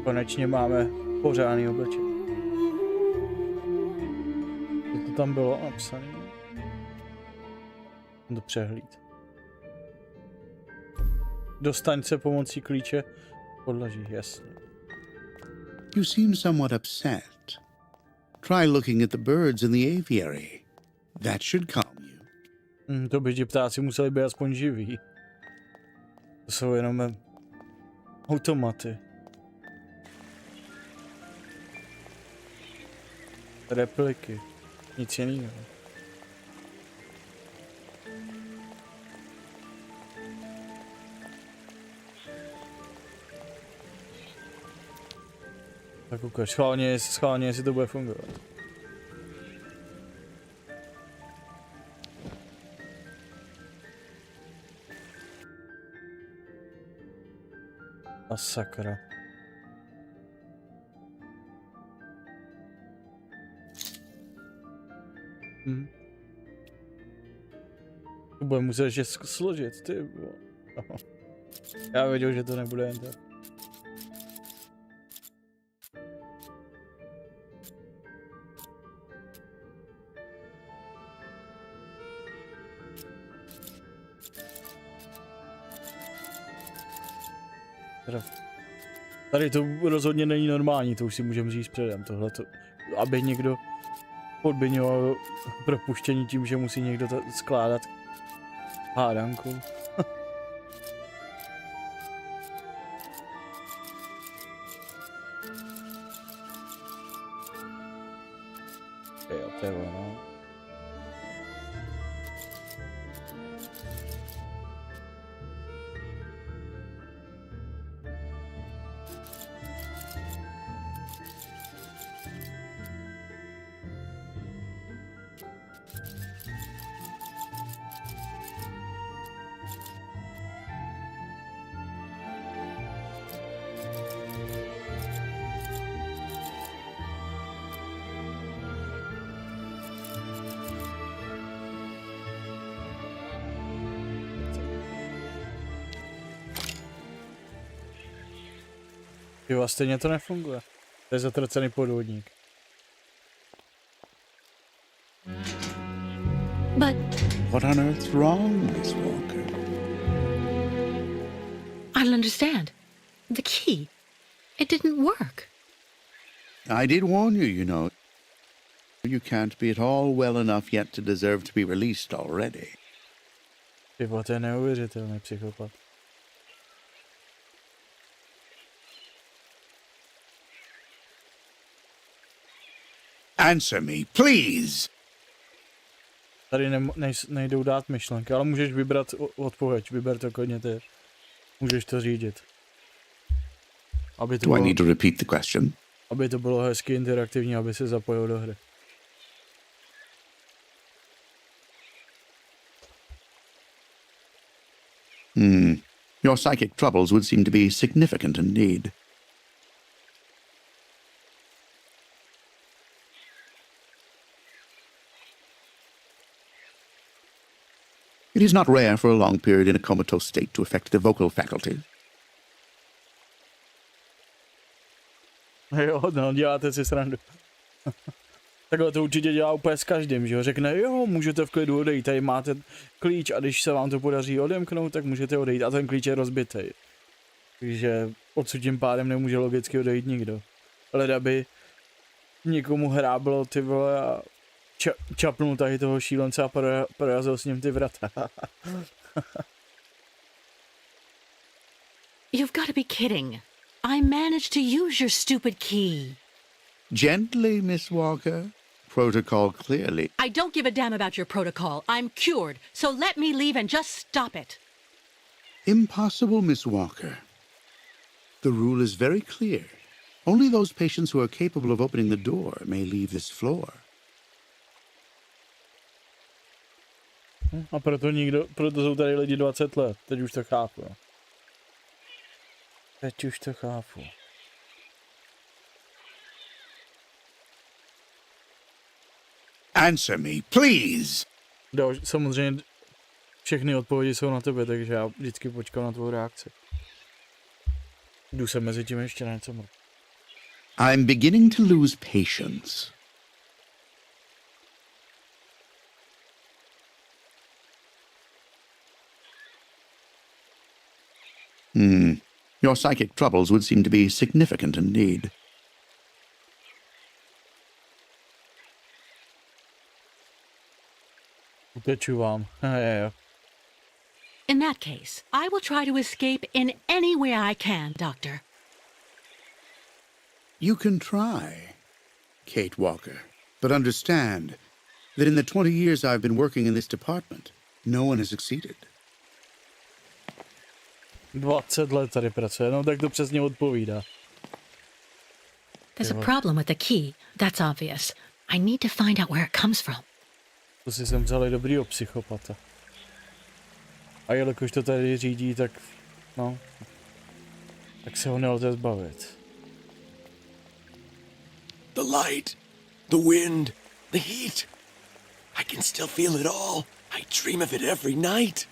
Speaker 1: Konečně máme pořádný oblečení. Co to tam bylo napsané? Do přehlíd. Dostaň se pomocí klíče podlaží, jasně.
Speaker 7: You seem somewhat upset. Try looking at the birds in the aviary. That should calm you.
Speaker 1: To by ti ptáci museli být aspoň živí. To jsou jenom automaty. Repliky. Nic jiného. Tak ukaž, schválně, jestli to bude fungovat. A sakra. To bude muset ještě složit, ty. Já věděl, že to nebude jen tak. Tady to rozhodně není normální, to už si můžeme říct předem, tohleto. Aby někdo podmiňoval propuštění tím, že musí někdo skládat hádanku. Jo, to je ono. Jo, a stejně to nefunguje. To je zatracený podvodník.
Speaker 5: But
Speaker 7: What on earth's wrong, Miss Walker?
Speaker 5: I don't understand. The key. It didn't work.
Speaker 7: I did warn you, you know. You can't be at all well enough yet to deserve to be released already.
Speaker 1: Tyba, to je neuvěřitelný psychopat.
Speaker 7: Answer me, please!
Speaker 1: Tady nejdou dát myšlenky, ale můžeš vybrat odpověď, vyber to klidně ty. Můžeš to řídit. Aby to
Speaker 7: Do I
Speaker 1: bylo,
Speaker 7: need to repeat the question?
Speaker 1: aby to bylo hezky interaktivní, aby se zapojil do hry.
Speaker 7: Your psychic troubles would seem to be significant indeed. It is not rare for a long period in a comatose state to affect the vocal faculty.
Speaker 1: Jo, no, děláte si srandu. Takhle to určitě dělá úplně s každým, že jo? Řekne, jo, můžete v klidu odejít, tady máte klíč a když se vám to podaří odemknout, tak můžete odejít a ten klíč je rozbitej. Takže odsud tím pádem nemůže logicky odejít nikdo. Leda by někomu hráblo ty vole a čapnul tady toho šílence a prorazil s ním ty vrata.
Speaker 5: You've got to be kidding. I managed to use your stupid key.
Speaker 7: Gently, Miss Walker. Protocol clearly.
Speaker 5: I don't give a damn about your protocol. I'm cured, so let me leave and just stop it.
Speaker 7: Impossible, Miss Walker. The rule is very clear. Only those patients who are capable of opening the door may leave this floor.
Speaker 1: A proto jsou tady lidi 20 let, teď už to chápu. No. Teď už to chápu.
Speaker 7: Answer me, please!
Speaker 1: Samozřejmě všechny odpovědi jsou na tebe, takže já vždycky počkám na tvou reakci. Jdu se mezi tím ještě na něco mrk.
Speaker 7: I'm beginning to lose patience. Your psychic troubles would seem to be significant indeed.
Speaker 1: Uteču vám. Jo.
Speaker 5: In that case, I will try to escape in any way I can, Doctor.
Speaker 7: You can try, Kate Walker, but understand that in the 20 years I've been working in this department, no one has succeeded.
Speaker 1: 20 let tady pracuje, no tak to přesně odpovídá.
Speaker 5: There's a problem with the key, that's obvious. I need to find out where it comes from.
Speaker 1: To si jsem vzal dobrýho psychopata. A jelikož to tady řídí, tak no, tak se ho nelze zbavit.
Speaker 9: The light, the wind, the heat. I can still feel it all. I dream of it every night.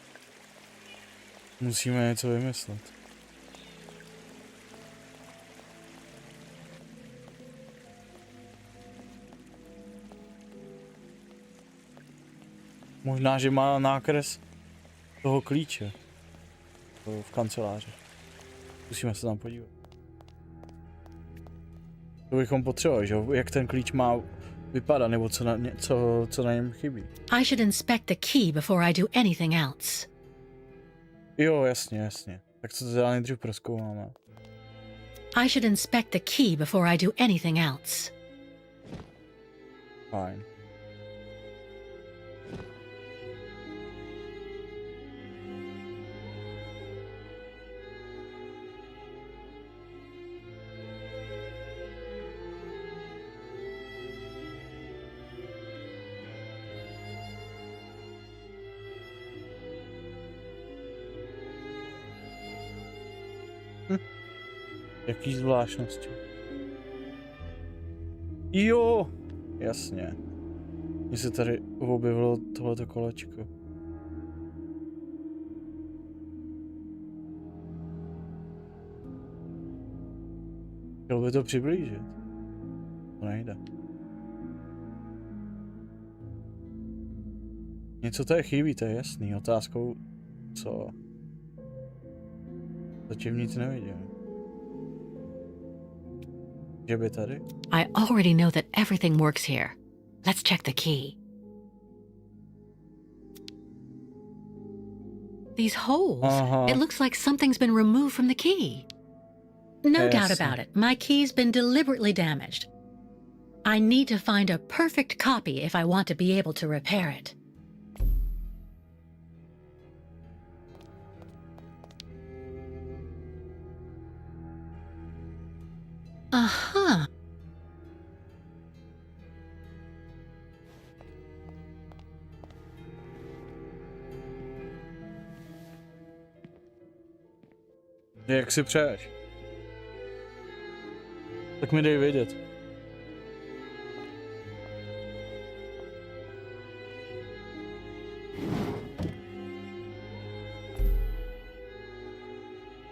Speaker 1: Musíme něco vymyslet. Možná, že má nákres toho klíče v kanceláři. Musíme se tam podívat. To bychom potřebovali, že jo? Jak ten klíč má vypadat, nebo co na něm chybí.
Speaker 5: I should inspect the key before I do anything else.
Speaker 1: Jo, jasně. Tak co to teda nejdřív prozkoumáme.
Speaker 5: I should inspect the key before I do anything else.
Speaker 1: Fajn. Jaký zvláštnosti. Jo, jasně. Mně se tady objevilo tohleto kolečko. Chtěl by to přiblížit. To nejde. Něco tady chybí, to je jasný. Otázkou, co? Zatím nic nevidím. Že by tady?
Speaker 5: I already know that everything works here. Let's check the key. These holes. It looks like something's been removed from the key. No doubt about it. My key's been deliberately damaged. I need to find a perfect copy if I want to be able to repair it. Aha.
Speaker 1: Jak si přeješ? Tak mi dej vědět.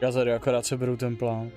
Speaker 1: Já tady akorát seberu ten plán.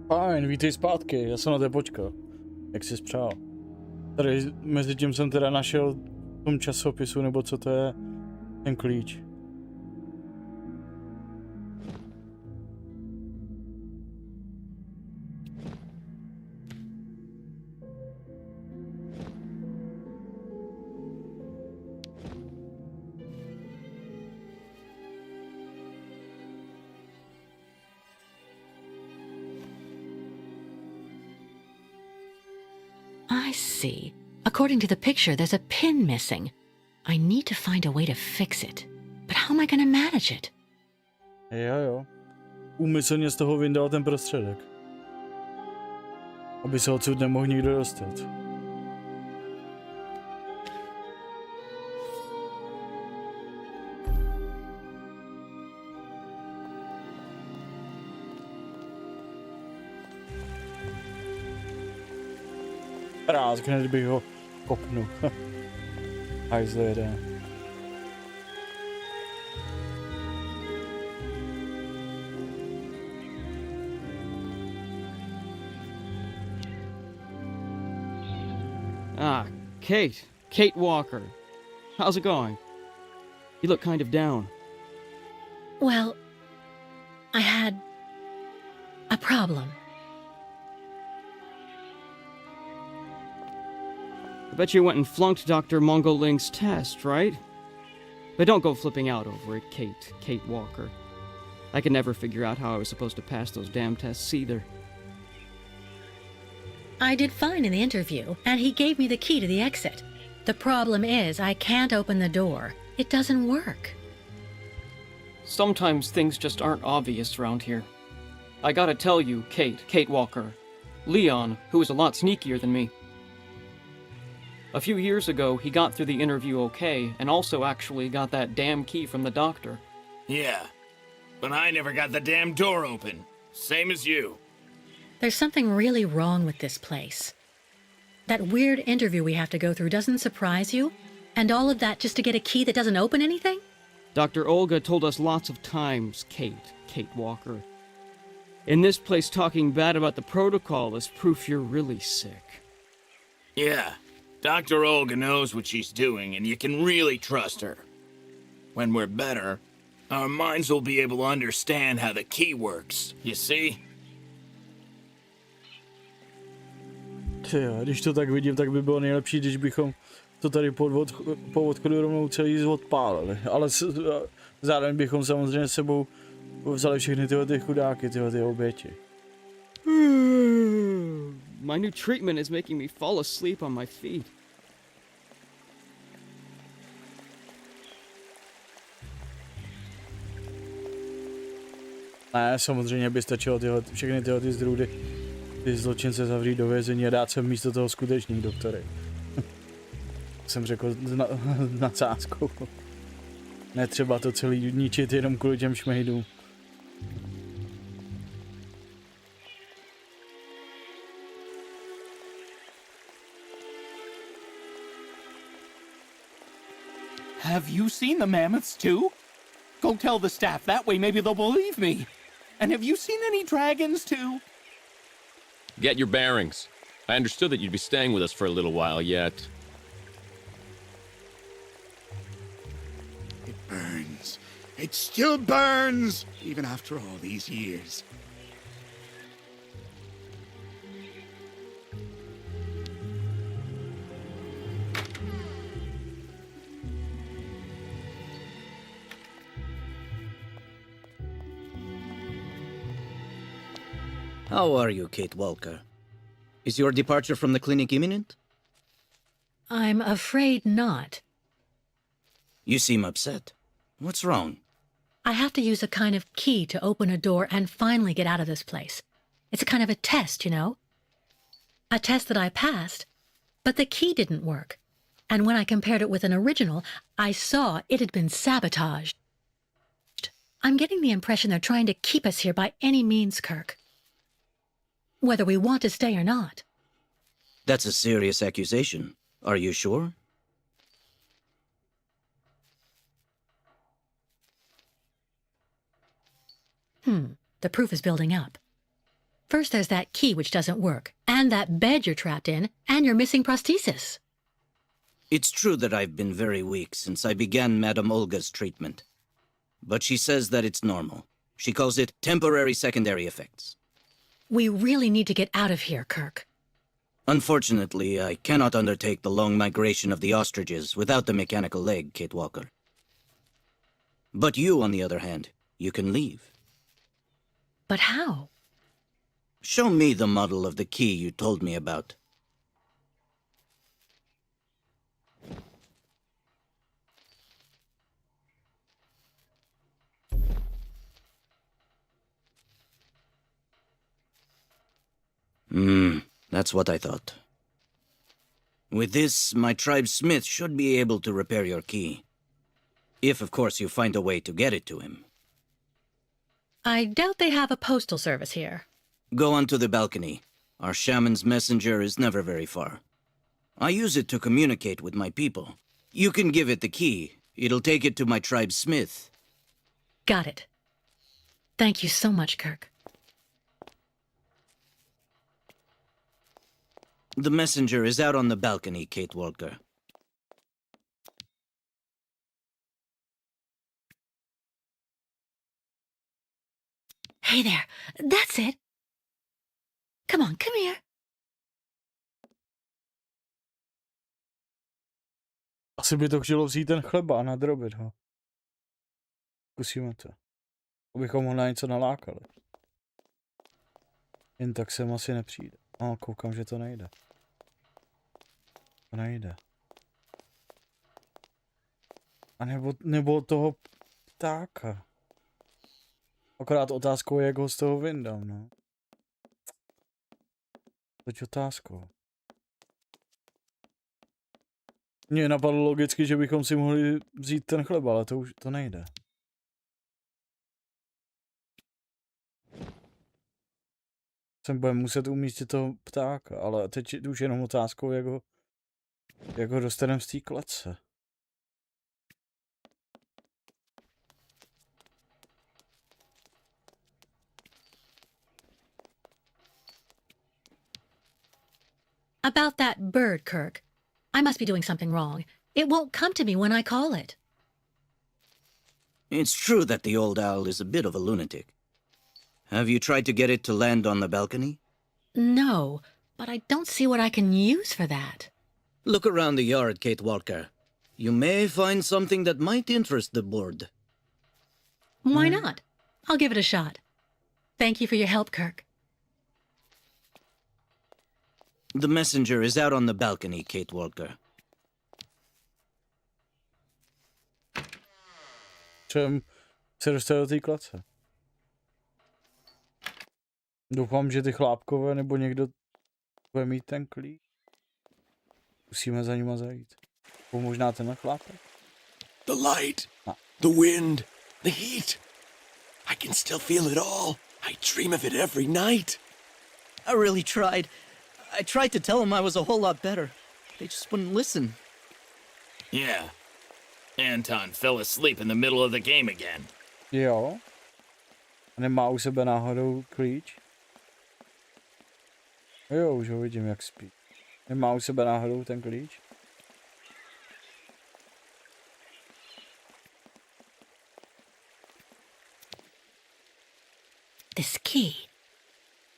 Speaker 1: Fajn, vítej zpátky, já jsem na té počkal. Jak jsi přál. Tady mezi tím jsem teda našel v tom časopisu, nebo co to je, ten klíč.
Speaker 5: I see. According to the picture, there's a pin missing. I need to find a way to fix it. But how am I going to manage it?
Speaker 1: Jo. Úmyslně z toho vyndal ten prostředek. Aby se odsud nemohl nikdo dostat. Rád, hned bych ho kopnul. Hajzle jede.
Speaker 6: Ah, Kate. Kate Walker. How's it going? You look kind of down.
Speaker 5: Well, I had a problem.
Speaker 6: I bet you went and flunked Dr. Mongoling's test, right? But don't go flipping out over it, Kate Walker. I could never figure out how I was supposed to pass those damn tests either.
Speaker 5: I did fine in the interview, and he gave me the key to the exit. The problem is, I can't open the door. It doesn't work.
Speaker 6: Sometimes things just aren't obvious around here. I gotta tell you, Kate Walker. Leon, who is a lot sneakier than me. A few years ago, he got through the interview okay, and also actually got that damn key from the doctor.
Speaker 3: Yeah, but I never got the damn door open. Same as you.
Speaker 5: There's something really wrong with this place. That weird interview we have to go through doesn't surprise you? And all of that just to get a key that doesn't open anything?
Speaker 6: Dr. Olga told us lots of times, Kate Walker. In this place, talking bad about the protocol is proof you're really sick.
Speaker 3: Yeah, Dr. Olga knows what she's doing, and you can really trust her. When we're better, our minds will be able to understand how the key works, you see?
Speaker 1: Tyjo, když to tak vidím, tak by bylo nejlepší, když bychom to tady po odchodu rovnou celý odpálili. Ale zároveň bychom samozřejmě s sebou vzali všechny tyhle ty chudáky, tyhle ty oběti.
Speaker 6: My new treatment is making me fall asleep on my feet.
Speaker 1: Ne, samozřejmě by stačilo všechny tyhle ty zdrůdy, ty zločince zavřít do vězení a dát sem místo toho skutečných doktory. Jsem řekl nadsázkou. Netřeba to celý ničit jenom kvůli těm šmejdům.
Speaker 8: Have you seen the mammoths too? Go tell the staff, that way maybe they'll believe me. And have you seen any dragons too?
Speaker 10: Get your bearings. I understood that you'd be staying with us for a little while yet.
Speaker 7: It burns. It still burns, even after all these years.
Speaker 4: How are you, Kate Walker? Is your departure from the clinic imminent?
Speaker 5: I'm afraid not.
Speaker 4: You seem upset. What's wrong?
Speaker 5: I have to use a kind of key to open a door and finally get out of this place. It's a kind of a test, you know? A test that I passed, but the key didn't work. And when I compared it with an original, I saw it had been sabotaged. I'm getting the impression they're trying to keep us here by any means, Kirk. Whether we want to stay or not.
Speaker 4: That's a serious accusation. Are you sure?
Speaker 5: The proof is building up. First, there's that key which doesn't work, and that bed you're trapped in, and your missing prosthesis.
Speaker 4: It's true that I've been very weak since I began Madame Olga's treatment. But she says that it's normal. She calls it temporary secondary effects.
Speaker 5: We really need to get out of here, Kirk.
Speaker 4: Unfortunately, I cannot undertake the long migration of the ostriches without the mechanical leg, Kate Walker. But you, on the other hand, you can leave.
Speaker 5: But how?
Speaker 4: Show me the model of the key you told me about. That's what I thought. With this, my tribe's smith should be able to repair your key. If, of course, you find a way to get it to him.
Speaker 5: I doubt they have a postal service here.
Speaker 4: Go onto the balcony. Our shaman's messenger is never very far. I use it to communicate with my people. You can give it the key. It'll take it to my tribe's smith.
Speaker 5: Got it. Thank you so much, Kirk.
Speaker 4: The messenger is out on the balcony, Kate Walker.
Speaker 5: Hey there. That's it. Come on, come here.
Speaker 1: Asi by to chtělo vzít ten chleba a nadrobit ho. Zkusíme to. Abychom ho na něco nalákali. Jen tak sem asi nepřijde. No, koukám, že to nejde. To nejde. A nebo toho ptáka. Akorát otázkou je, jak ho z toho vyndám, no. Teď otázkou. Mně napadlo logicky, že bychom si mohli vzít ten chleba, ale to už to nejde. Sem budeme muset umístit toho ptáka, ale teď už jenom otázkou, jak ho dostaneme z té klece.
Speaker 5: About that bird, Kirk. I must be doing something wrong. It won't come to me when I call it.
Speaker 4: It's true that the old owl is a bit of a lunatic. Have you tried to get it to land on the balcony?
Speaker 5: No, but I don't see what I can use for that.
Speaker 4: Look around the yard, Kate Walker. You may find something that might interest the board.
Speaker 5: Why not? I'll give it a shot. Thank you for your help, Kirk.
Speaker 4: The messenger is out on the balcony, Kate Walker.
Speaker 1: Čem se dostal do té klece? Doufám, že ty chlápkové nebo někdo bude mít ten klíč. Musíme za nima zajít. Nebo možná tenhle chlápek.
Speaker 9: The light, the wind, the heat. I can still feel it all. I dream of it every night.
Speaker 4: I really tried. I tried to tell them I was a whole lot better. They just wouldn't listen.
Speaker 3: Yeah. Anton fell asleep in the middle of the game again.
Speaker 1: Jo. A nemá u sebe náhodou klíč? Jo, už ho vidím, jak spí. Nemá u sebe náhodou ten klíč?
Speaker 5: This key.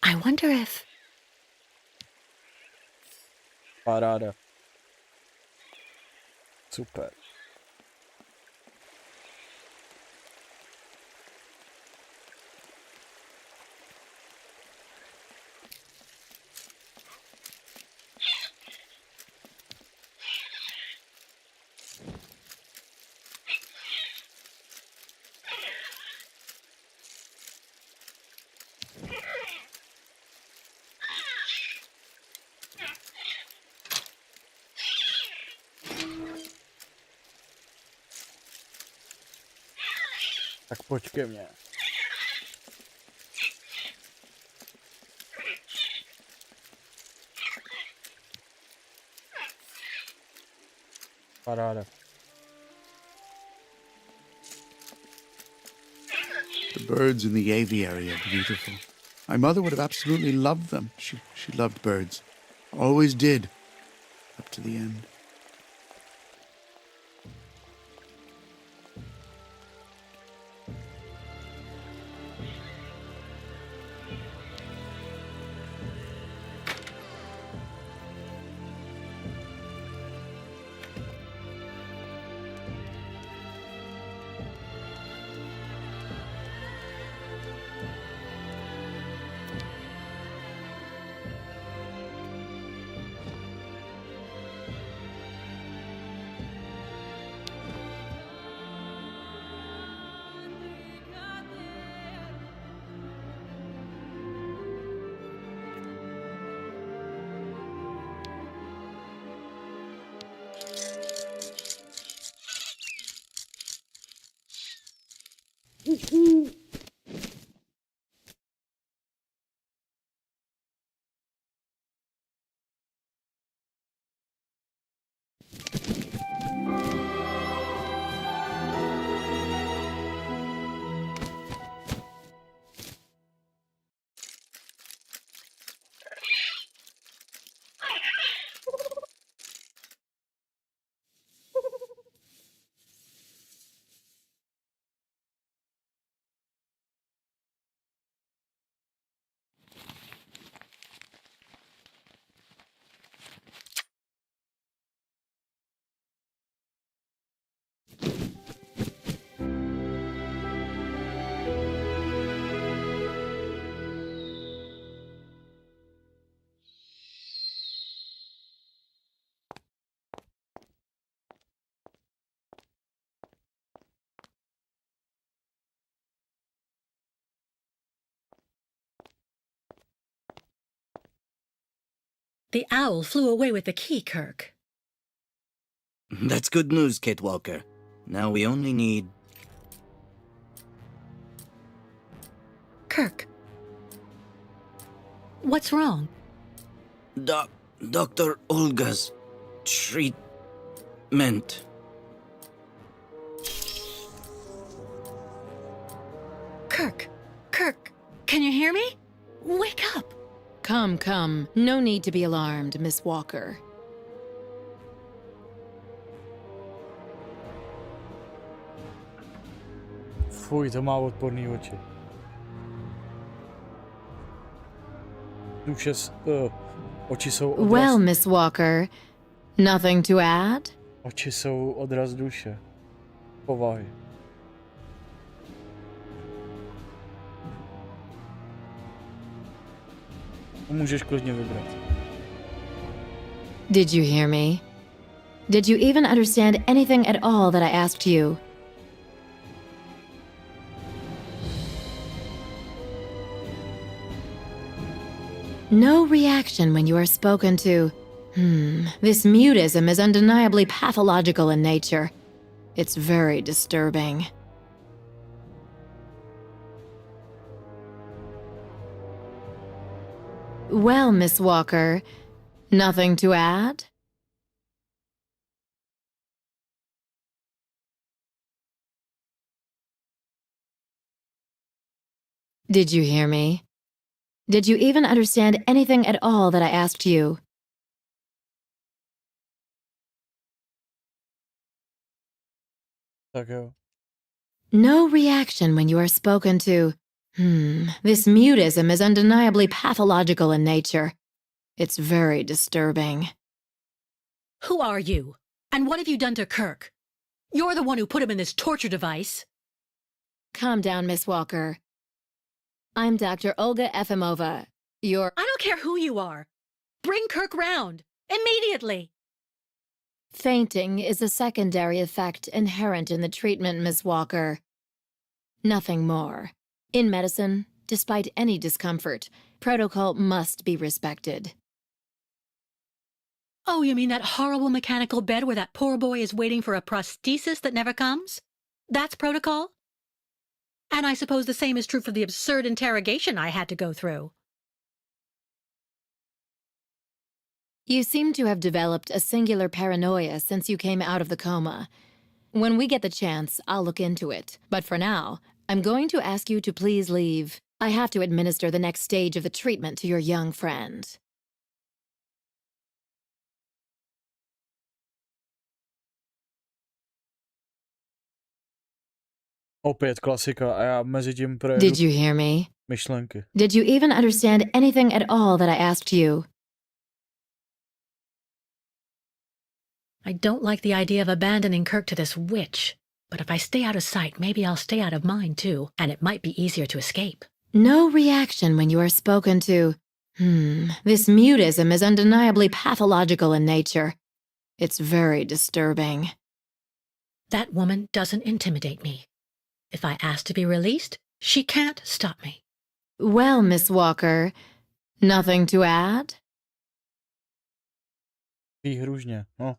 Speaker 5: I wonder if...
Speaker 1: Paráda. Super. Tak pojď ke mně. Paráda.
Speaker 7: The birds in the aviary are beautiful. My mother would have absolutely loved them. She loved birds. Always did. Up to the end.
Speaker 5: The owl flew away with the key, Kirk.
Speaker 4: That's good news, Kate Walker. Now we only need...
Speaker 5: Kirk. What's wrong?
Speaker 4: Dr. Olga's treatment.
Speaker 5: Kirk, can you hear me? Wake up!
Speaker 2: Come, come. No need to be alarmed, Miss Walker.
Speaker 1: Fuj, to má odporný oči. Oči jsou odraz...
Speaker 2: Well, Miss Walker, nothing to add?
Speaker 1: Oči jsou odraz duše. Povahy. Můžeš klidně vybrat.
Speaker 2: Did you hear me? Did you even understand anything at all that I asked you? No reaction when you are spoken to. This mutism is undeniably pathological in nature. It's very disturbing. Well, Miss Walker, nothing to add? Did you hear me? Did you even understand anything at all that I asked you?
Speaker 1: Tak jo.
Speaker 2: No reaction when you are spoken to. This mutism is undeniably pathological in nature. It's very disturbing.
Speaker 5: Who are you? And what have you done to Kirk? You're the one who put him in this torture device.
Speaker 2: Calm down, Miss Walker. I'm Dr. Olga Efimova.
Speaker 5: I don't care who you are. Bring Kirk round. Immediately.
Speaker 2: Fainting is a secondary effect inherent in the treatment, Miss Walker. Nothing more. In medicine, despite any discomfort, protocol must be respected.
Speaker 5: Oh, you mean that horrible mechanical bed where that poor boy is waiting for a prosthesis that never comes? That's protocol? And I suppose the same is true for the absurd interrogation I had to go through.
Speaker 2: You seem to have developed a singular paranoia since you came out of the coma. When we get the chance, I'll look into it. But for now, I'm going to ask you to please leave. I have to administer the next stage of the treatment to your young friend.
Speaker 1: Opět klasika a já mezi tím projedu
Speaker 2: Did you hear me?
Speaker 1: myšlenky.
Speaker 2: Did you even understand anything at all that I asked you?
Speaker 5: I don't like the idea of abandoning Kirk to this witch. But if I stay out of sight, maybe I'll stay out of mind too, and it might be easier to escape.
Speaker 2: No reaction when you are spoken to. This mutism is undeniably pathological in nature. It's very disturbing.
Speaker 5: That woman doesn't intimidate me. If I ask to be released, she can't stop me.
Speaker 2: Well, Miss Walker, nothing to add?
Speaker 1: Výhružně, no.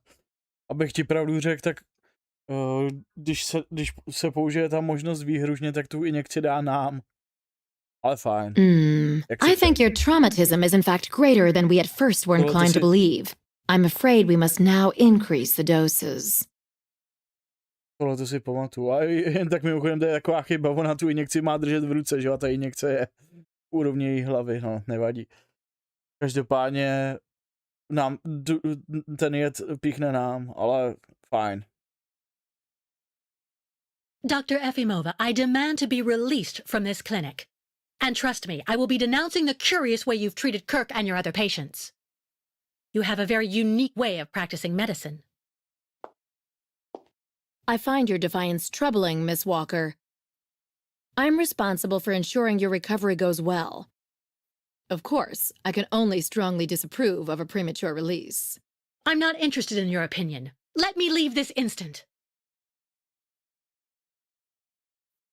Speaker 1: Abych ti pravdu řekl, tak když se použije ta možnost výhružně, tak tu injekci dá nám. Ale fajn.
Speaker 2: I think your traumatism is in fact greater than we at first were inclined to believe. I'm afraid we must now increase the doses.
Speaker 1: Tohle to si pamatuju. A jen tak mimochodem, to je taková chyba, ona tu injekci má držet v ruce, že a ta injekce je úrovně její hlavy, no, nevadí. Každopádně nám ten jed píchne nám, ale fajn.
Speaker 5: Dr. Efimova, I demand to be released from this clinic. And trust me, I will be denouncing the curious way you've treated Kirk and your other patients. You have a very unique way of practicing medicine.
Speaker 2: I find your defiance troubling, Miss Walker. I'm responsible for ensuring your recovery goes well. Of course, I can only strongly disapprove of a premature release.
Speaker 5: I'm not interested in your opinion. Let me leave this instant.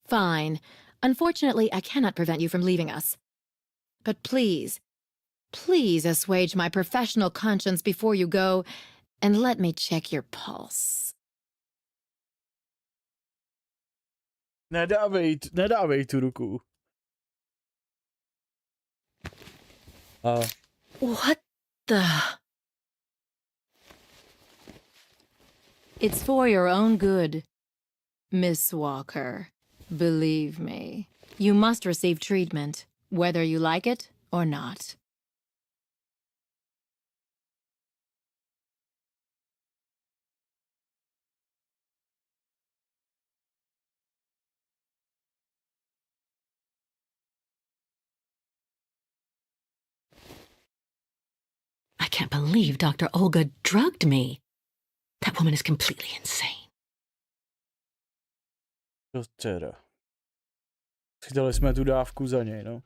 Speaker 2: Fine. Unfortunately, I cannot prevent you from leaving us. But please, please assuage my professional conscience before you go, and let me check your pulse.
Speaker 1: Nedávej tu ruku.
Speaker 5: What the...
Speaker 2: It's for your own good, Miss Walker. Believe me, you must receive treatment, whether you like it or not.
Speaker 5: I can't believe Dr. Olga drugged me. That woman is completely insane.
Speaker 1: To teda. Chytali jsme tu dávku za něj, no.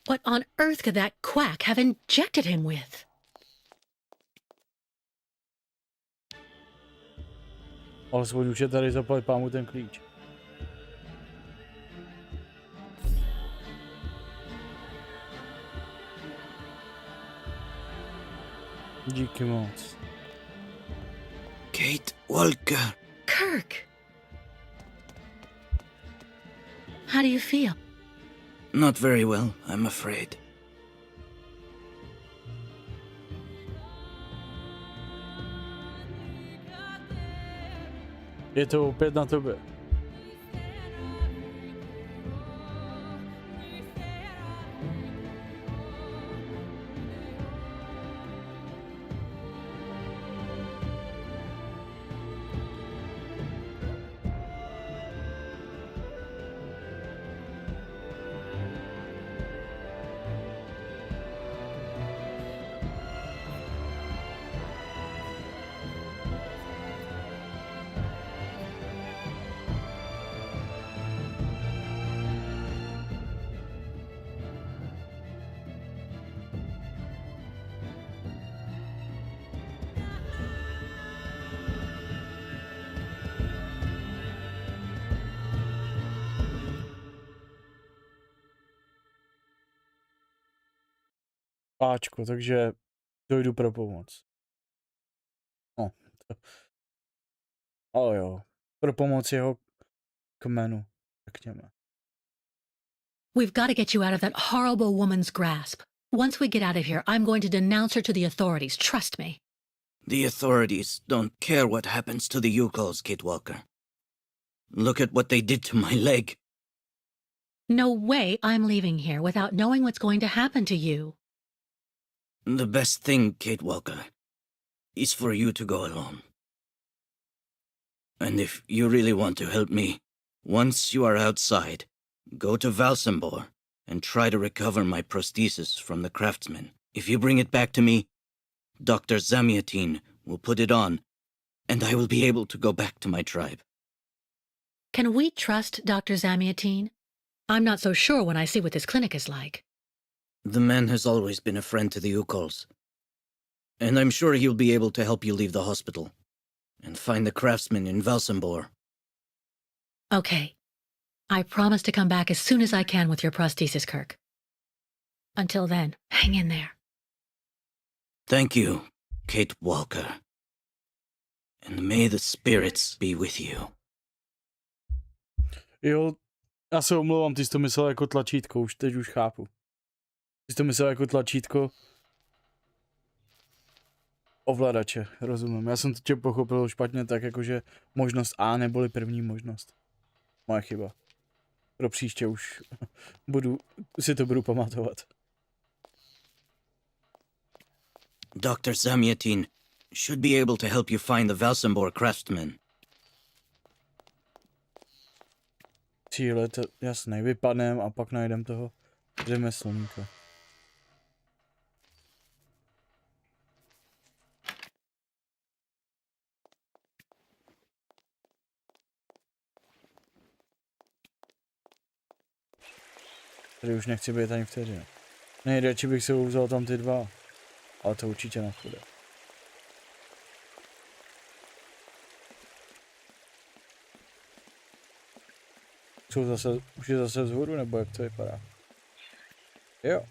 Speaker 5: What on earth could that quack have injected him with?
Speaker 1: Alespoň už je tady zaplať pámu ten klíč. Díky moc.
Speaker 4: Kate Walker.
Speaker 5: Kirk! How do you feel?
Speaker 4: Not very well, I'm afraid.
Speaker 1: Je to opět na tobě. Páčko, takže dojdu pro pomoc. No, to... Ale jo, pro pomoc jeho kmenu, řekněme.
Speaker 5: We've got to get you out of that horrible woman's grasp. Once we get out of here, I'm going to denounce her to the authorities. Trust me.
Speaker 4: The authorities don't care what happens to the Yukos, Kate Walker. Look at what they did to my leg.
Speaker 5: No way I'm leaving here without knowing what's going to happen to you.
Speaker 4: The best thing, Kate Walker, is for you to go alone. And if you really want to help me, once you are outside, go to Valsambor and try to recover my prosthesis from the craftsman. If you bring it back to me, Dr. Zamiatin will put it on, and I will be able to go back to my tribe.
Speaker 5: Can we trust Dr. Zamiatin? I'm not so sure when I see what this clinic is like.
Speaker 4: The man has always been a friend to the Ukols, and I'm sure he'll be able to help you leave the hospital and find the craftsman in Valsambor.
Speaker 5: Okay. I promise to come back as soon as I can with your prosthesis, Kirk. Until then, hang in there.
Speaker 4: Thank you, Kate Walker. And may the spirits be with you.
Speaker 1: Jo, já se omlouvám, ty jsi to myslel jako tlačítko, teď už chápu. Ty jsi to myslel jako tlačítko ovladače, rozumím. Já jsem to tě pochopil špatně tak, jakože možnost A neboli první možnost. Moje chyba. Pro příště už si to budu pamatovat.
Speaker 4: Dr. Zamiatin should be able to help you find the Valsambor craftsman.
Speaker 1: Cíle, to jasný, vypadnem a pak najdem toho řemeslníka. Tady už nechci být ani vteřinu. Nejradši bych si vzal tam ty dva, ale to určitě nepůjde. Už je zase vzhůru, nebo jak to vypadá? Jo.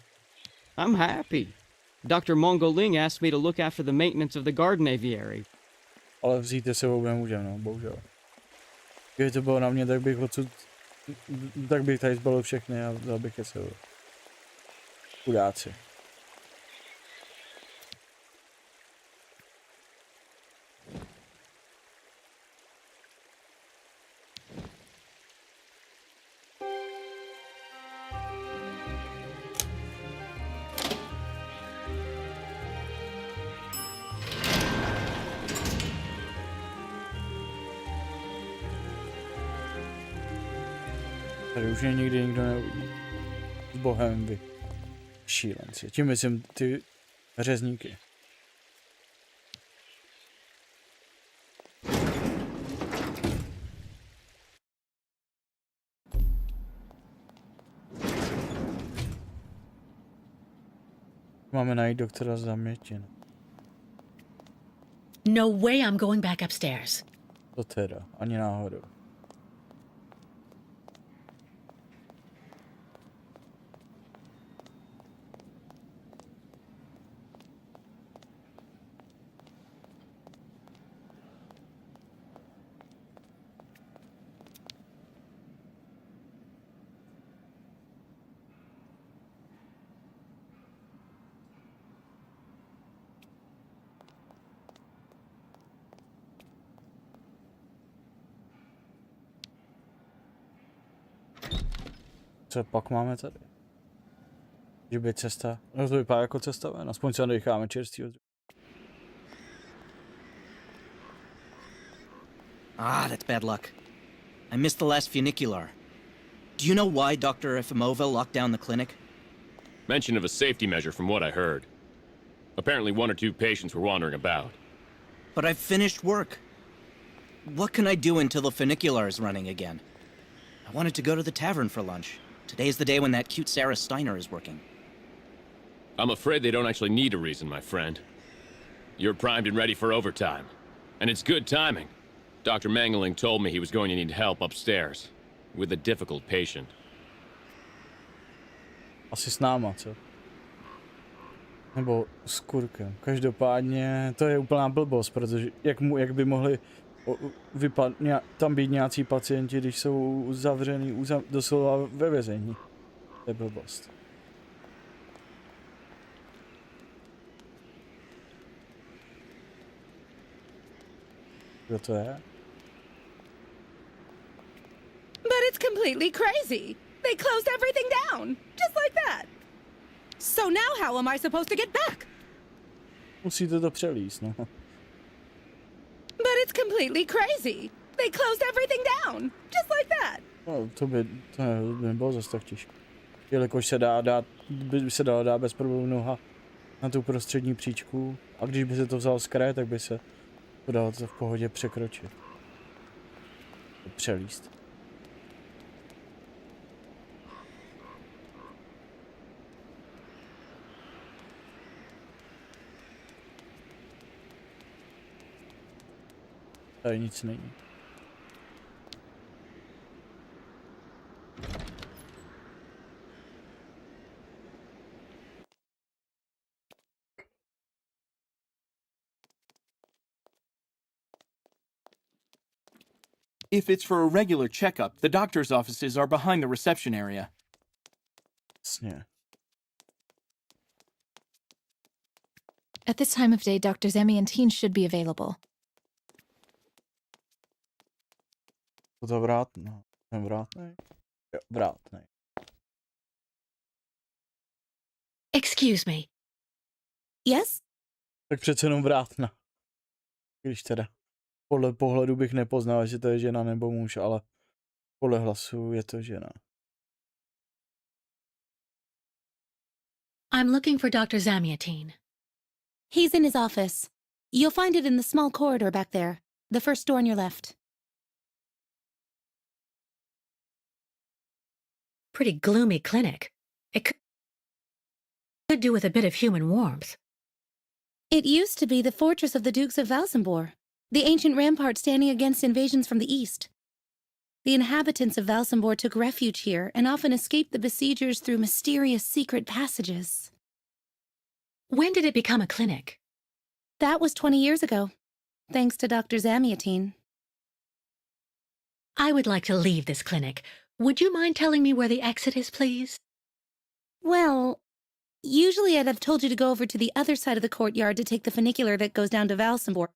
Speaker 6: I'm happy. Dr. Mongoling asked me to look after the maintenance of the garden aviary.
Speaker 1: Ale vzít je sebou nemůžem, no, bohužel. Kdyby to bylo na mě, tak bych tady zbalil všechny a vzal bych je sebou. Chudáci. Tady už mě nikdy nikdo neuvidí. S bohem vy. Šílenci. Tím myslím ty řezníky. Máme najít doktora Zamětina.
Speaker 5: No way I'm going back upstairs.
Speaker 1: To teda, ani náhodou. Co pak máme tady? Že by cesta, no to vypadá jako cesta ven, aspoň se nadecháme čerstvýho.
Speaker 4: Ah, that's bad luck. I missed the last funicular. Do you know why Dr. Efimova locked down the clinic?
Speaker 10: Mention of a safety measure from what I heard. Apparently 1 or 2 patients were wandering about.
Speaker 4: But I've finished work. What can I do until the funicular is running again? I wanted to go to the tavern for lunch. Today's the day when that cute Sarah Steiner is working.
Speaker 10: I'm afraid they don't actually need a reason, my friend. You're primed and ready for overtime. And it's good timing. Dr. Mangling told me he was going to need help upstairs. With a difficult patient.
Speaker 1: Asi s náma, co? Nebo s Kurkem. Každopádně to je úplná blbost, protože jak by mohli tam být nějací pacienti, když jsou zavřený doslova ve vězení. To je blbost. Kdo to je?
Speaker 11: But it's completely crazy. They closed everything down, just like that. So now how am I supposed to get back?
Speaker 1: Musíte to přelíst, no.
Speaker 11: But it's completely crazy. They closed everything down, just like that.
Speaker 1: No, to by nebylo zase tak těžké. Jelikož by se dala dát bez problémů noha na tu prostřední příčku a když by se to vzal z kraje, tak by se to dalo to v pohodě překročit. Přelíst. Tady nic není.
Speaker 8: If it's for a regular checkup, the doctor's offices are behind the reception area.
Speaker 1: Jasně.
Speaker 12: At this time of day, Dr. Zamiantine should be available.
Speaker 1: To vrátný. Ten vrátný? Jo, vrátný.
Speaker 5: Excuse me.
Speaker 11: Yes?
Speaker 1: Tak přece jenom vrátna. Když teda podle pohledu bych nepoznal, že to je žena nebo muž, ale podle hlasu je to žena.
Speaker 5: I'm looking for Dr. Zamiatine.
Speaker 11: He's in his office. You'll find it in the small corridor back there. The first door on your left.
Speaker 5: Pretty gloomy clinic. It could do with a bit of human warmth.
Speaker 11: It used to be the fortress of the Dukes of Valsambor, the ancient rampart standing against invasions from the east. The inhabitants of Valsambor took refuge here and often escaped the besiegers through mysterious secret passages.
Speaker 5: When did it become a clinic?
Speaker 11: That was 20 years ago, thanks to Dr. Zamiatine.
Speaker 5: I would like to leave this clinic. Would you mind telling me where the exit is, please?
Speaker 11: Well, usually I'd have told you to go over to the other side of the courtyard to take the funicular that goes down to Valsambor.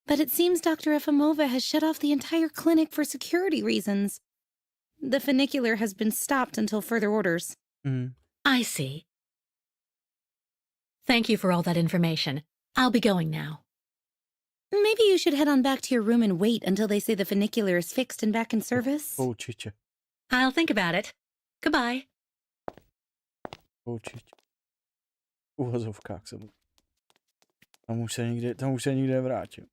Speaker 11: But it seems Dr. Efimova has shut off the entire clinic for security reasons. The funicular has been stopped until further orders.
Speaker 5: I see. Thank you for all that information. I'll be going now.
Speaker 11: Maybe you should head on back to your room and wait until they say the funicular is fixed and back in service.
Speaker 1: Určitě.
Speaker 5: I'll think about it. Goodbye.
Speaker 1: Určitě. V uvozovkách jsem. Tam už se nikdy nevrátil.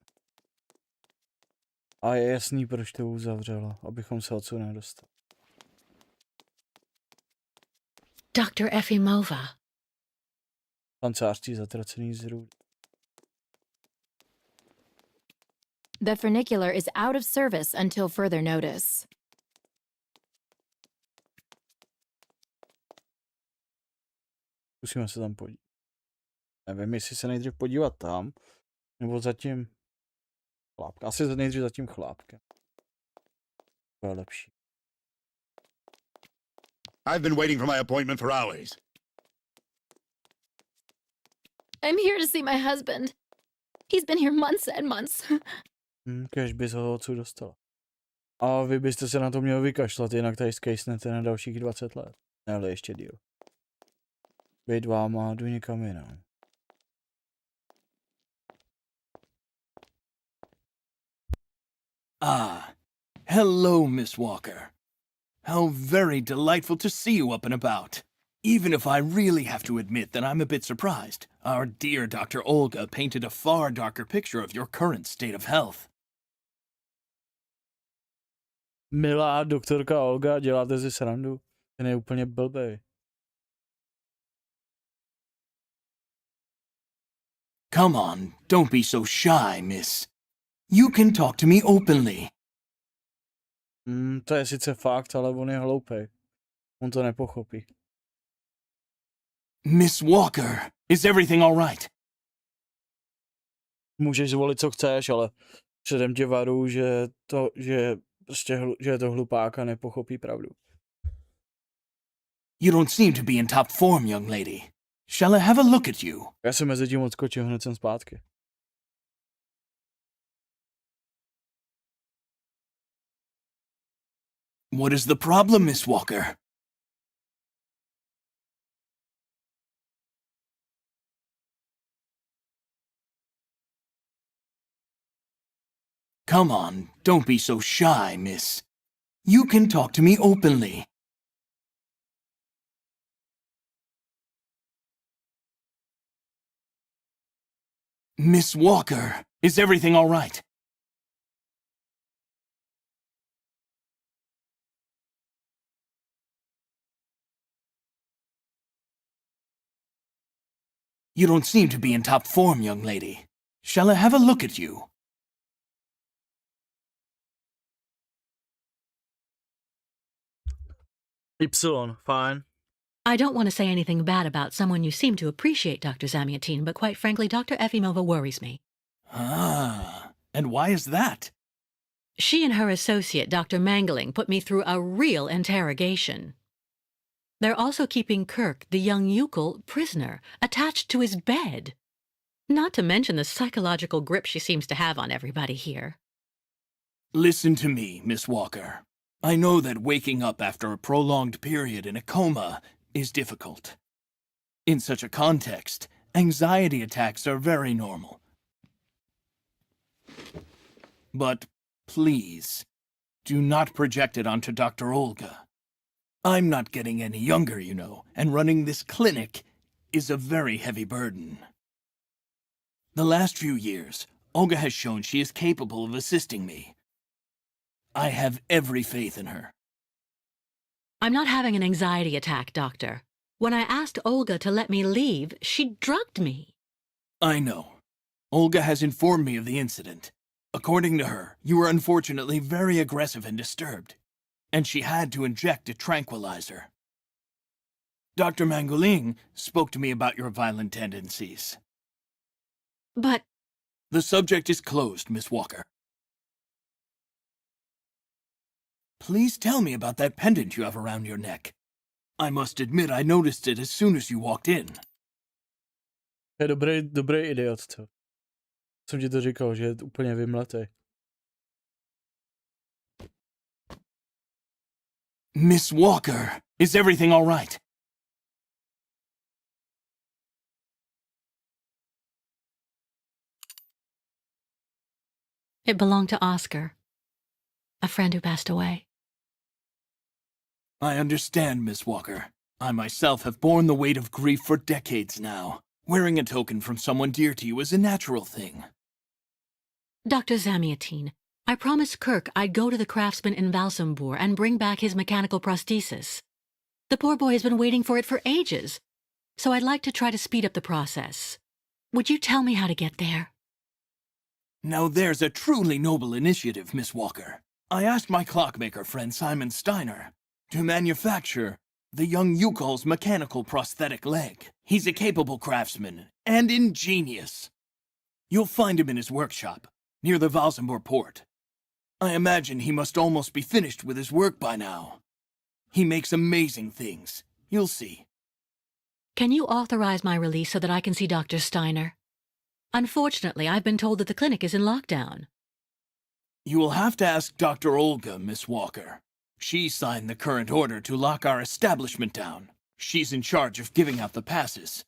Speaker 1: A je jasný, proč to uzavřela, abychom se odsud nedostali.
Speaker 5: Dr. Efimova.
Speaker 1: Kancelářství zatracený zrůd.
Speaker 2: The funicular is out of service until further notice.
Speaker 1: Musíme se tam podívat. Nevím, jestli se nejdřív podívat tam, nebo zatím chlápka. Asi nejdřív zatím chlápka. To je lepší.
Speaker 7: I've been waiting for my appointment for hours.
Speaker 12: I'm here to see my husband. He's been here months and months.
Speaker 1: Kež bys ho odsud dostala. A vy byste se na to měli vykašlat, jinak tady skejsnete na dalších 20 let. Ne, ještě díl. Být váma, jdu někam jinam.
Speaker 3: Ah, hello, Miss Walker. How very delightful to see you up and about. Even if I really have to admit that I'm a bit surprised. Our dear Dr. Olga painted a far darker picture of your current state of health.
Speaker 1: Milá doktorka Olga, děláte si srandu? Ten je úplně blbej.
Speaker 3: Come on, don't be so shy, miss. You can talk to me openly.
Speaker 1: To je sice fakt, ale on je hloupej. On to nepochopí.
Speaker 3: Miss Walker, is everything all right?
Speaker 1: Můžeš zvolit, co chceš, ale předem tě varuju, že je to hlupák a nepochopí pravdu.
Speaker 3: You don't seem to be in top form, young lady. Shall I have a look at you?
Speaker 1: Já se mezi tím odskočím, hned jsem zpátky.
Speaker 3: What is the problem, Miss Walker? Come on, don't be so shy, miss. You can talk to me openly. Miss Walker, is everything all right? You don't seem to be in top form, young lady. Shall I have a look at you?
Speaker 1: Y, fine.
Speaker 5: I don't want to say anything bad about someone you seem to appreciate, Dr. Zamiatine, but quite frankly, Dr. Efimova worries me.
Speaker 3: Ah, and why is that?
Speaker 5: She and her associate, Dr. Mangling, put me through a real interrogation. They're also keeping Kirk, the young Yukol, prisoner, attached to his bed. Not to mention the psychological grip she seems to have on everybody here.
Speaker 3: Listen to me, Miss Walker. I know that waking up after a prolonged period in a coma is difficult. In such a context, anxiety attacks are very normal. But please, do not project it onto Dr. Olga. I'm not getting any younger, you know, and running this clinic is a very heavy burden. The last few years, Olga has shown she is capable of assisting me. I have every faith in her.
Speaker 5: I'm not having an anxiety attack, Doctor. When I asked Olga to let me leave, she drugged me.
Speaker 3: I know. Olga has informed me of the incident. According to her, you were unfortunately very aggressive and disturbed, and she had to inject a tranquilizer. Dr. Mangling spoke to me about your violent tendencies.
Speaker 5: But...
Speaker 3: The subject is closed, Miss Walker. Please tell me about that pendant you have around your neck. I must admit I noticed it as soon as you walked in.
Speaker 1: Je dobrý idiot, co? Jsem ti to říkal, že je úplně vymletej.
Speaker 3: Miss Walker, is everything all right?
Speaker 5: It belonged to Oscar, a friend who passed away.
Speaker 3: I understand, Miss Walker. I myself have borne the weight of grief for decades now. Wearing a token from someone dear to you is a natural thing.
Speaker 5: Dr. Zamiatine, I promised Kirk I'd go to the craftsman in Valsambor and bring back his mechanical prosthesis. The poor boy has been waiting for it for ages, so I'd like to try to speed up the process. Would you tell me how to get there?
Speaker 3: Now there's a truly noble initiative, Miss Walker. I asked my clockmaker friend Simon Steiner to manufacture the young Yukol's mechanical prosthetic leg. He's a capable craftsman and ingenious. You'll find him in his workshop, near the Valsambor port. I imagine he must almost be finished with his work by now. He makes amazing things. You'll see.
Speaker 5: Can you authorize my release so that I can see Dr. Steiner? Unfortunately, I've been told that the clinic is in lockdown.
Speaker 3: You will have to ask Dr. Olga, Miss Walker. She signed the current order to lock our establishment down. She's in charge of giving out the passes.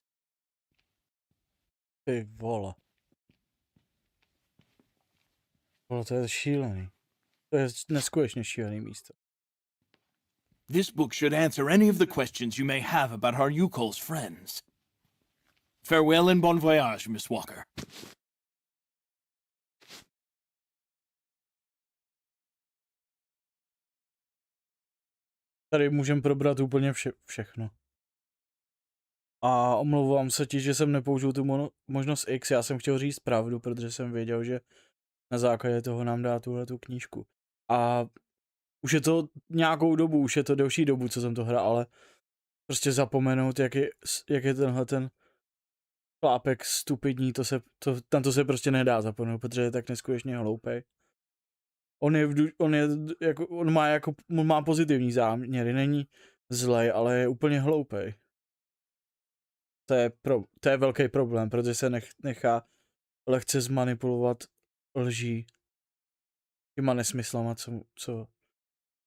Speaker 1: Ty vole. Vole, to je šílený. To je neskutečně šílený místo.
Speaker 3: This book should answer any of the questions you may have about our Yukol's friends. Farewell and bon voyage, Miss Walker.
Speaker 1: Tady můžeme probrat úplně všechno. A omlouvám se ti, že jsem nepoužil tu možnost X, já jsem chtěl říct pravdu, protože jsem věděl, že na základě toho nám dá tuhletu knížku. A už je to nějakou dobu, už je to delší dobu, co jsem to hrál, ale prostě zapomenout, jak je tenhle ten chlápek stupidní, tam to se prostě nedá zapomenout, protože je tak neskutečně hloupej. On má pozitivní záměry, není zlej, ale je úplně hloupej. To je velký problém, protože se nechá lehce zmanipulovat lží těma nesmyslama, co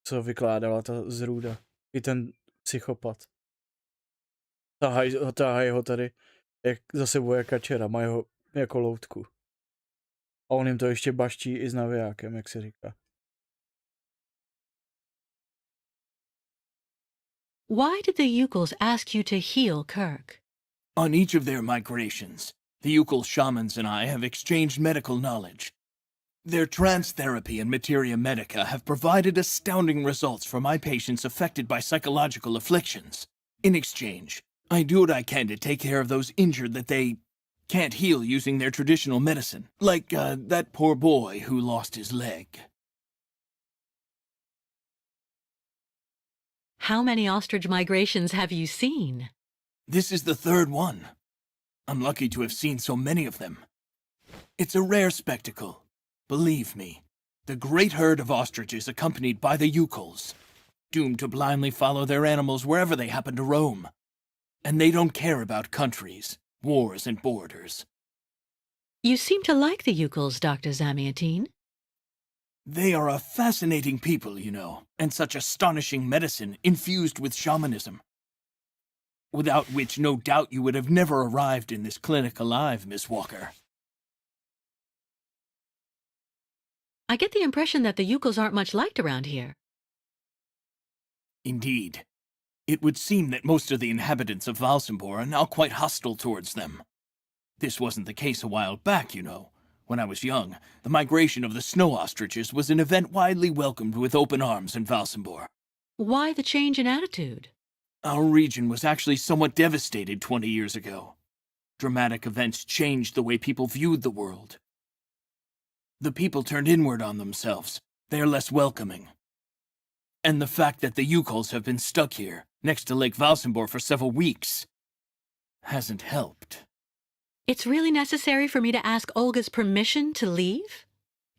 Speaker 1: co vykládala ta zrůda. I ten psychopat. Tahají ho tady, jak za sebou je kačera, mají ho jako loutku. A on jim to ještě baští i s navijákem, jak se říká.
Speaker 5: Why did the Yukels ask you to heal Kirk?
Speaker 8: On each of their migrations, the Yukol shamans and I have exchanged medical knowledge. Their trance therapy and materia medica have provided astounding results for my patients affected by psychological afflictions. In exchange, I do what I can to take care of those injured that they can't heal using their traditional medicine. Like that poor boy who lost his leg.
Speaker 5: How many ostrich migrations have you seen?
Speaker 8: This is the third one. I'm lucky to have seen so many of them. It's a rare spectacle. Believe me, the great herd of ostriches accompanied by the Yukels, doomed to blindly follow their animals wherever they happen to roam. And they don't care about countries, wars, and borders.
Speaker 5: You seem to like the Yukels, Dr. Zamiatine.
Speaker 8: They are a fascinating people, you know, and such astonishing medicine infused with shamanism. Without which, no doubt, you would have never arrived in this clinic alive, Miss Walker.
Speaker 5: I get the impression that the Yukels aren't much liked around here.
Speaker 8: Indeed. It would seem that most of the inhabitants of Valsambor are now quite hostile towards them. This wasn't the case a while back, you know. When I was young, the migration of the snow ostriches was an event widely welcomed with open arms in Valsambor.
Speaker 5: Why the change in attitude?
Speaker 8: Our region was actually somewhat devastated 20 years ago. Dramatic events changed the way people viewed the world. The people turned inward on themselves. They are less welcoming. And the fact that the Yukels have been stuck here, next to Lake Valsambor for several weeks, hasn't helped.
Speaker 5: It's really necessary for me to ask Olga's permission to leave?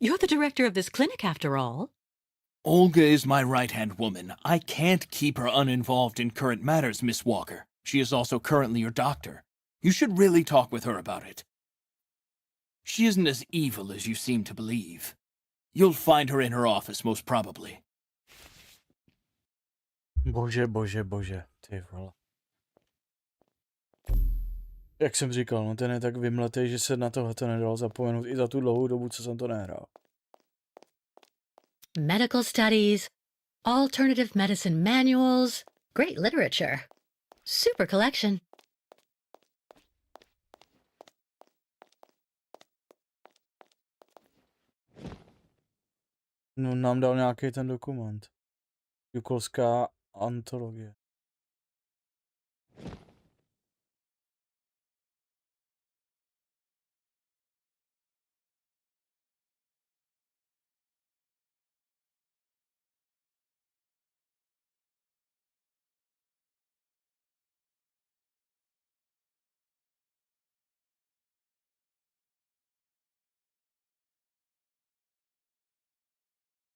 Speaker 5: You're the director of this clinic, after all.
Speaker 8: Olga is my right-hand woman. I can't keep her uninvolved in current matters, Miss Walker. She is also currently your doctor. You should really talk with her about it. She isn't as evil as you seem to believe. You'll find her in her office, most probably.
Speaker 1: Bože, ty vole. Jak jsem říkal, no ten je tak vymletej, že se na tohleto nedal zapomenout i za tu dlouhou dobu, co jsem to nehrál.
Speaker 5: Medical studies, alternative medicine manuals, great literature. Super collection.
Speaker 1: No, nám dal nějaký ten dokument. Jukolská antologie.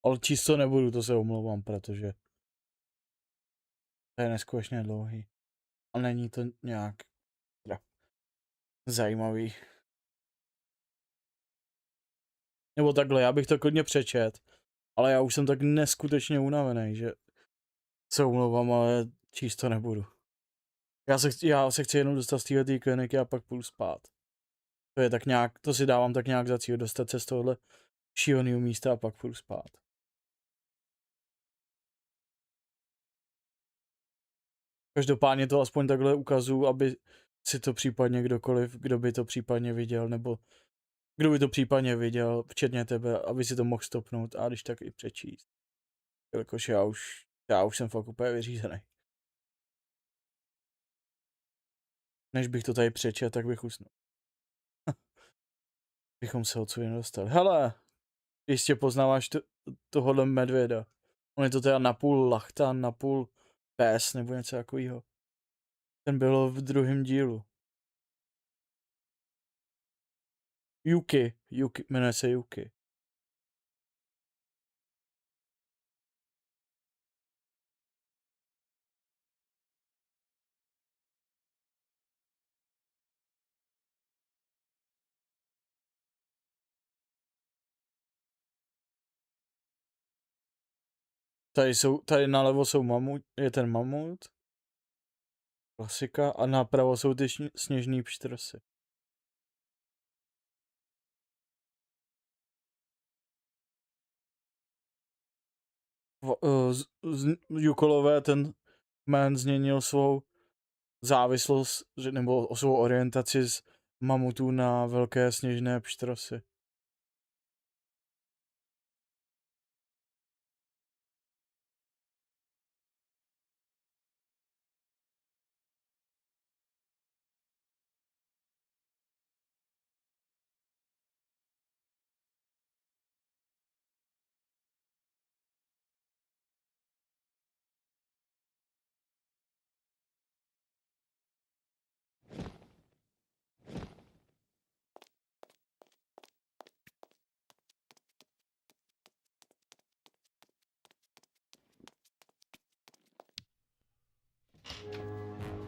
Speaker 1: Ale číst to nebudu, to se omlouvám, protože to je neskutečně dlouhý. A není to nějak zajímavý. Nebo takhle, já bych to klidně přečet, ale já už jsem tak neskutečně unavený, že se omlouvám, ale číst to nebudu. Já se chci jenom dostat z této kliniky a pak půjdu spát. To je tak nějak, to si dávám tak nějak za cíl, dostat se z tohohle šíleného místa a pak půjdu spát. Každopádně to aspoň takhle ukazuju, aby si to případně kdokoliv, kdo by to případně viděl, nebo kdo by to případně viděl, včetně tebe, aby si to mohl stopnout a když tak i přečíst. Jelikož já už jsem fakt úplně vyřízený. Než bych to tady přečet, tak bych usnul. Bychom se odsud nedostali. Hele, jistě poznáváš tohohle medvěda. On je to teda napůl lachtan, napůl pes nebo něco takového. Ten byl v druhém dílu. Yuki, jmenuje se Yuki. Tady nalevo jsou je ten mamut. Klasika. A napravo jsou ty sněžný pštrosy. Jukolové ten kmen změnil svou závislost, nebo svou orientaci z mamutů na velké sněžné pštrosy.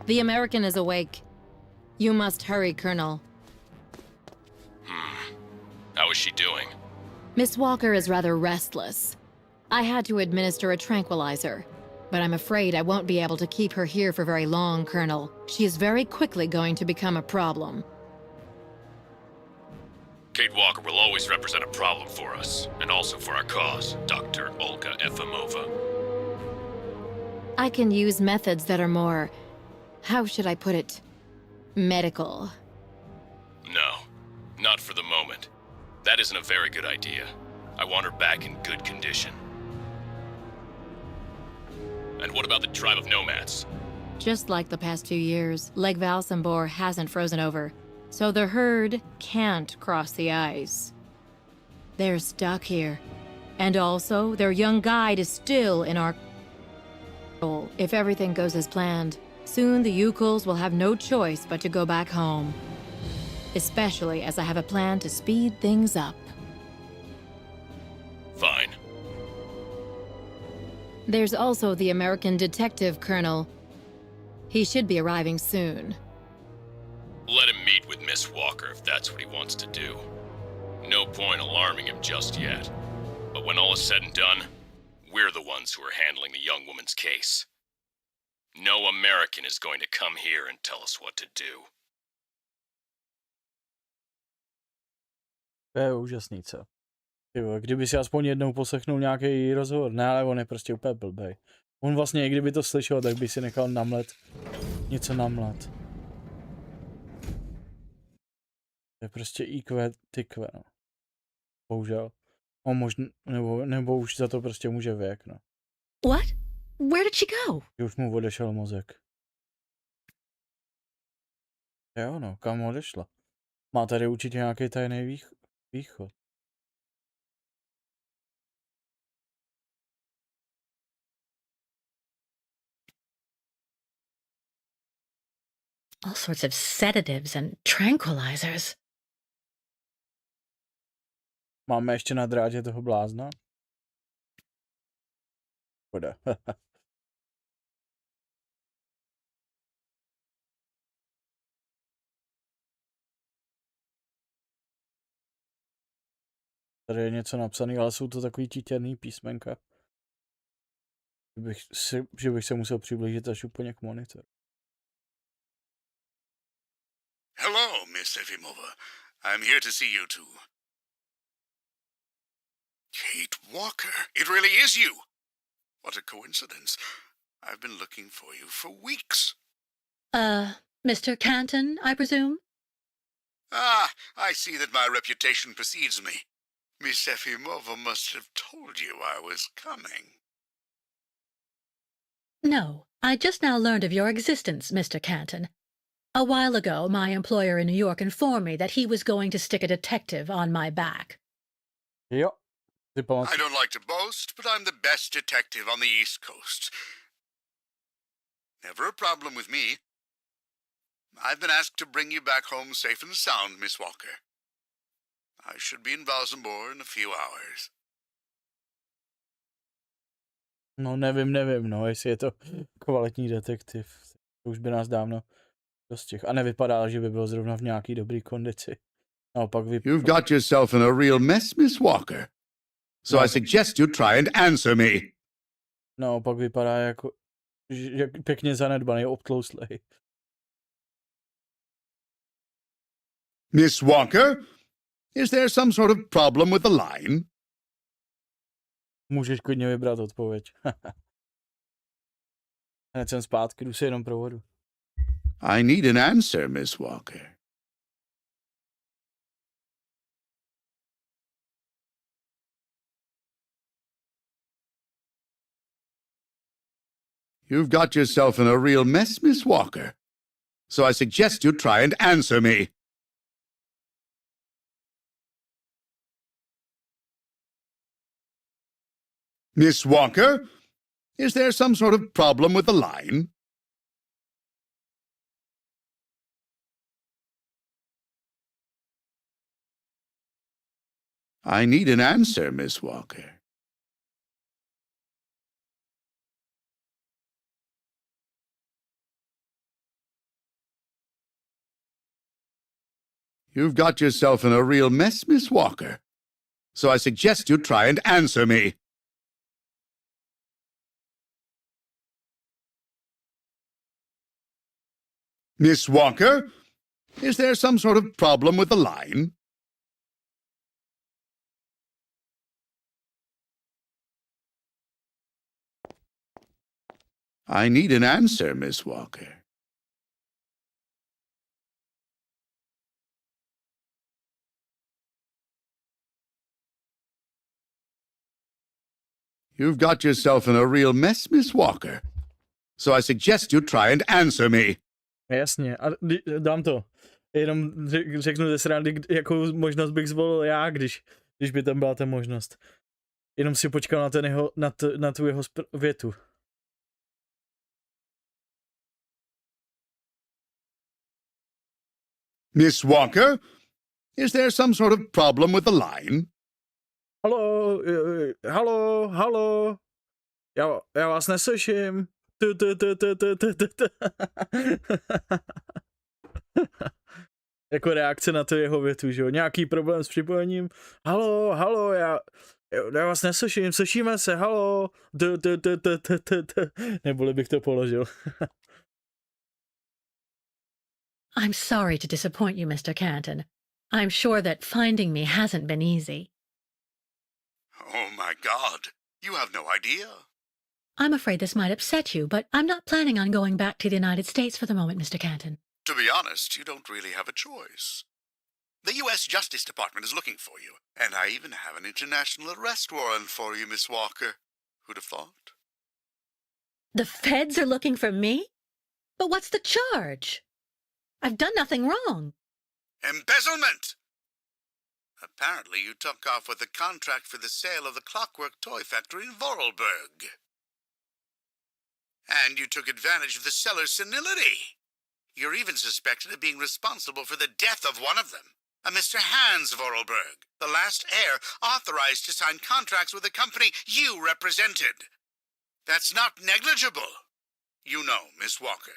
Speaker 2: The American is awake. You must hurry, Colonel.
Speaker 10: How is she doing?
Speaker 2: Miss Walker is rather restless. I had to administer a tranquilizer, but I'm afraid I won't be able to keep her here for very long, Colonel. She is very quickly going to become a problem.
Speaker 10: Kate Walker will always represent a problem for us, and also for our cause, Dr. Olga Efimova.
Speaker 2: I can use methods that are more, how should I put it, medical.
Speaker 10: No, not for the moment. That isn't a very good idea. I want her back in good condition. And what about the tribe of nomads?
Speaker 2: Just like the past 2 years, Lake Valsambor hasn't frozen over, so the herd can't cross the ice. They're stuck here. And also, their young guide is still in our control. If everything goes as planned, soon the Yukuls will have no choice but to go back home. Especially as I have a plan to speed things up.
Speaker 10: Fine.
Speaker 2: There's also the American detective, Colonel. He should be arriving soon.
Speaker 10: Let him meet with Miss Walker if that's what he wants to do. No point alarming him just yet. But when all is said and done, we're the ones who are handling the young woman's case. No American is going to come here and tell us what to do.
Speaker 1: To je úžasný, co? Tyvo, kdyby si aspoň jednou poslechnul nějaký rozhovor. Ne, ale on je prostě úplně blbej. On vlastně, i kdyby to slyšel, tak by si nechal něco namlat. To je prostě IQ, tykve, no. Bohužel. On možná, nebo už za to prostě může věk, no.
Speaker 5: What? Where did she go?
Speaker 1: Už mu odešel mozek. Jo, no, kam odešla? Má tady určitě nějaký tajný východ.
Speaker 5: All sorts of sedatives and tranquilizers.
Speaker 1: Máme ještě na drátě toho blázna? Škoda. Tady je něco napsané, ale jsou to takový titěrný písmenka. Že bych se musel přiblížit až úplně k monitoru.
Speaker 7: Hello, Miss Efimova. I'm here to see you two. Kate Walker. It really is you. What a coincidence. I've been looking for you for weeks.
Speaker 5: Mr. Canton, I presume?
Speaker 7: Ah, I see that my reputation precedes me. Miss Efimova must have told you I was coming.
Speaker 5: No, I just now learned of your existence, Mr. Canton. A while ago, my employer in New York informed me that he was going to stick a detective on my back.
Speaker 1: Jo.
Speaker 7: I don't like to boast, but I'm the best detective on the East Coast. Never a problem with me. I've been asked to bring you back home safe and sound, Miss Walker. I should be in Valsambor in a few hours.
Speaker 1: No nevím, no, jestli je to kvalitní detektiv. To už by nás dávno dostih. A nevypadá, že by byl zrovna v nějaký dobrý kondici. Naopak
Speaker 7: You've got yourself in a real mess, Miss Walker. So I suggest you try and answer me.
Speaker 1: naopak vypadá jako že pěkně zanedbaný, obtlouslej.
Speaker 7: Miss Walker, is there some sort of problem with the line?
Speaker 1: Můžeš klidně vybrat odpověď. Hned jsem zpátky, jdu si jenom pro vodu.
Speaker 7: I need an answer, Miss Walker. You've got yourself in a real mess, Miss Walker. So I suggest you try and answer me. Miss Walker, is there some sort of problem with the line? I need an answer, Miss Walker. You've got yourself in a real mess, Miss Walker. So I suggest you try and answer me. Miss Walker, is there some sort of problem with the line? I need an answer, Miss Walker. You've got yourself in a real mess, Miss Walker. So I suggest you try and answer me.
Speaker 1: Jasně, a dám to. Jenom řeknu ze srandy, jakou možnost bych zvolil já, když by tam byla ta možnost. Jenom si počkal na ten jeho, na tu jeho větu.
Speaker 7: Miss Walker, is there some sort of problem with the line?
Speaker 1: Halo, halo. Já vás neslyším. Jako reakce na to jeho větu, že jo? Nějaký problém s připojením? Halo, já vás neslyším, slyšíme se, halo. Neboli bych to položil.
Speaker 5: I'm sorry to disappoint you, Mr. Canton. I'm sure that finding me hasn't been easy.
Speaker 7: Oh, my God. You have no idea.
Speaker 5: I'm afraid this might upset you, but I'm not planning on going back to the United States for the moment, Mr. Canton.
Speaker 7: To be honest, you don't really have a choice. The U.S. Justice Department is looking for you, and I even have an international arrest warrant for you, Miss Walker. Who'd have thought?
Speaker 5: The feds are looking for me? But what's the charge? I've done nothing wrong.
Speaker 7: Embezzlement! Apparently you took off with a contract for the sale of the Clockwork Toy Factory in Vorarlberg. And you took advantage of the seller's senility. You're even suspected of being responsible for the death of one of them, a Mr. Hans Vorarlberg, the last heir authorized to sign contracts with the company you represented. That's not negligible. You know, Miss Walker.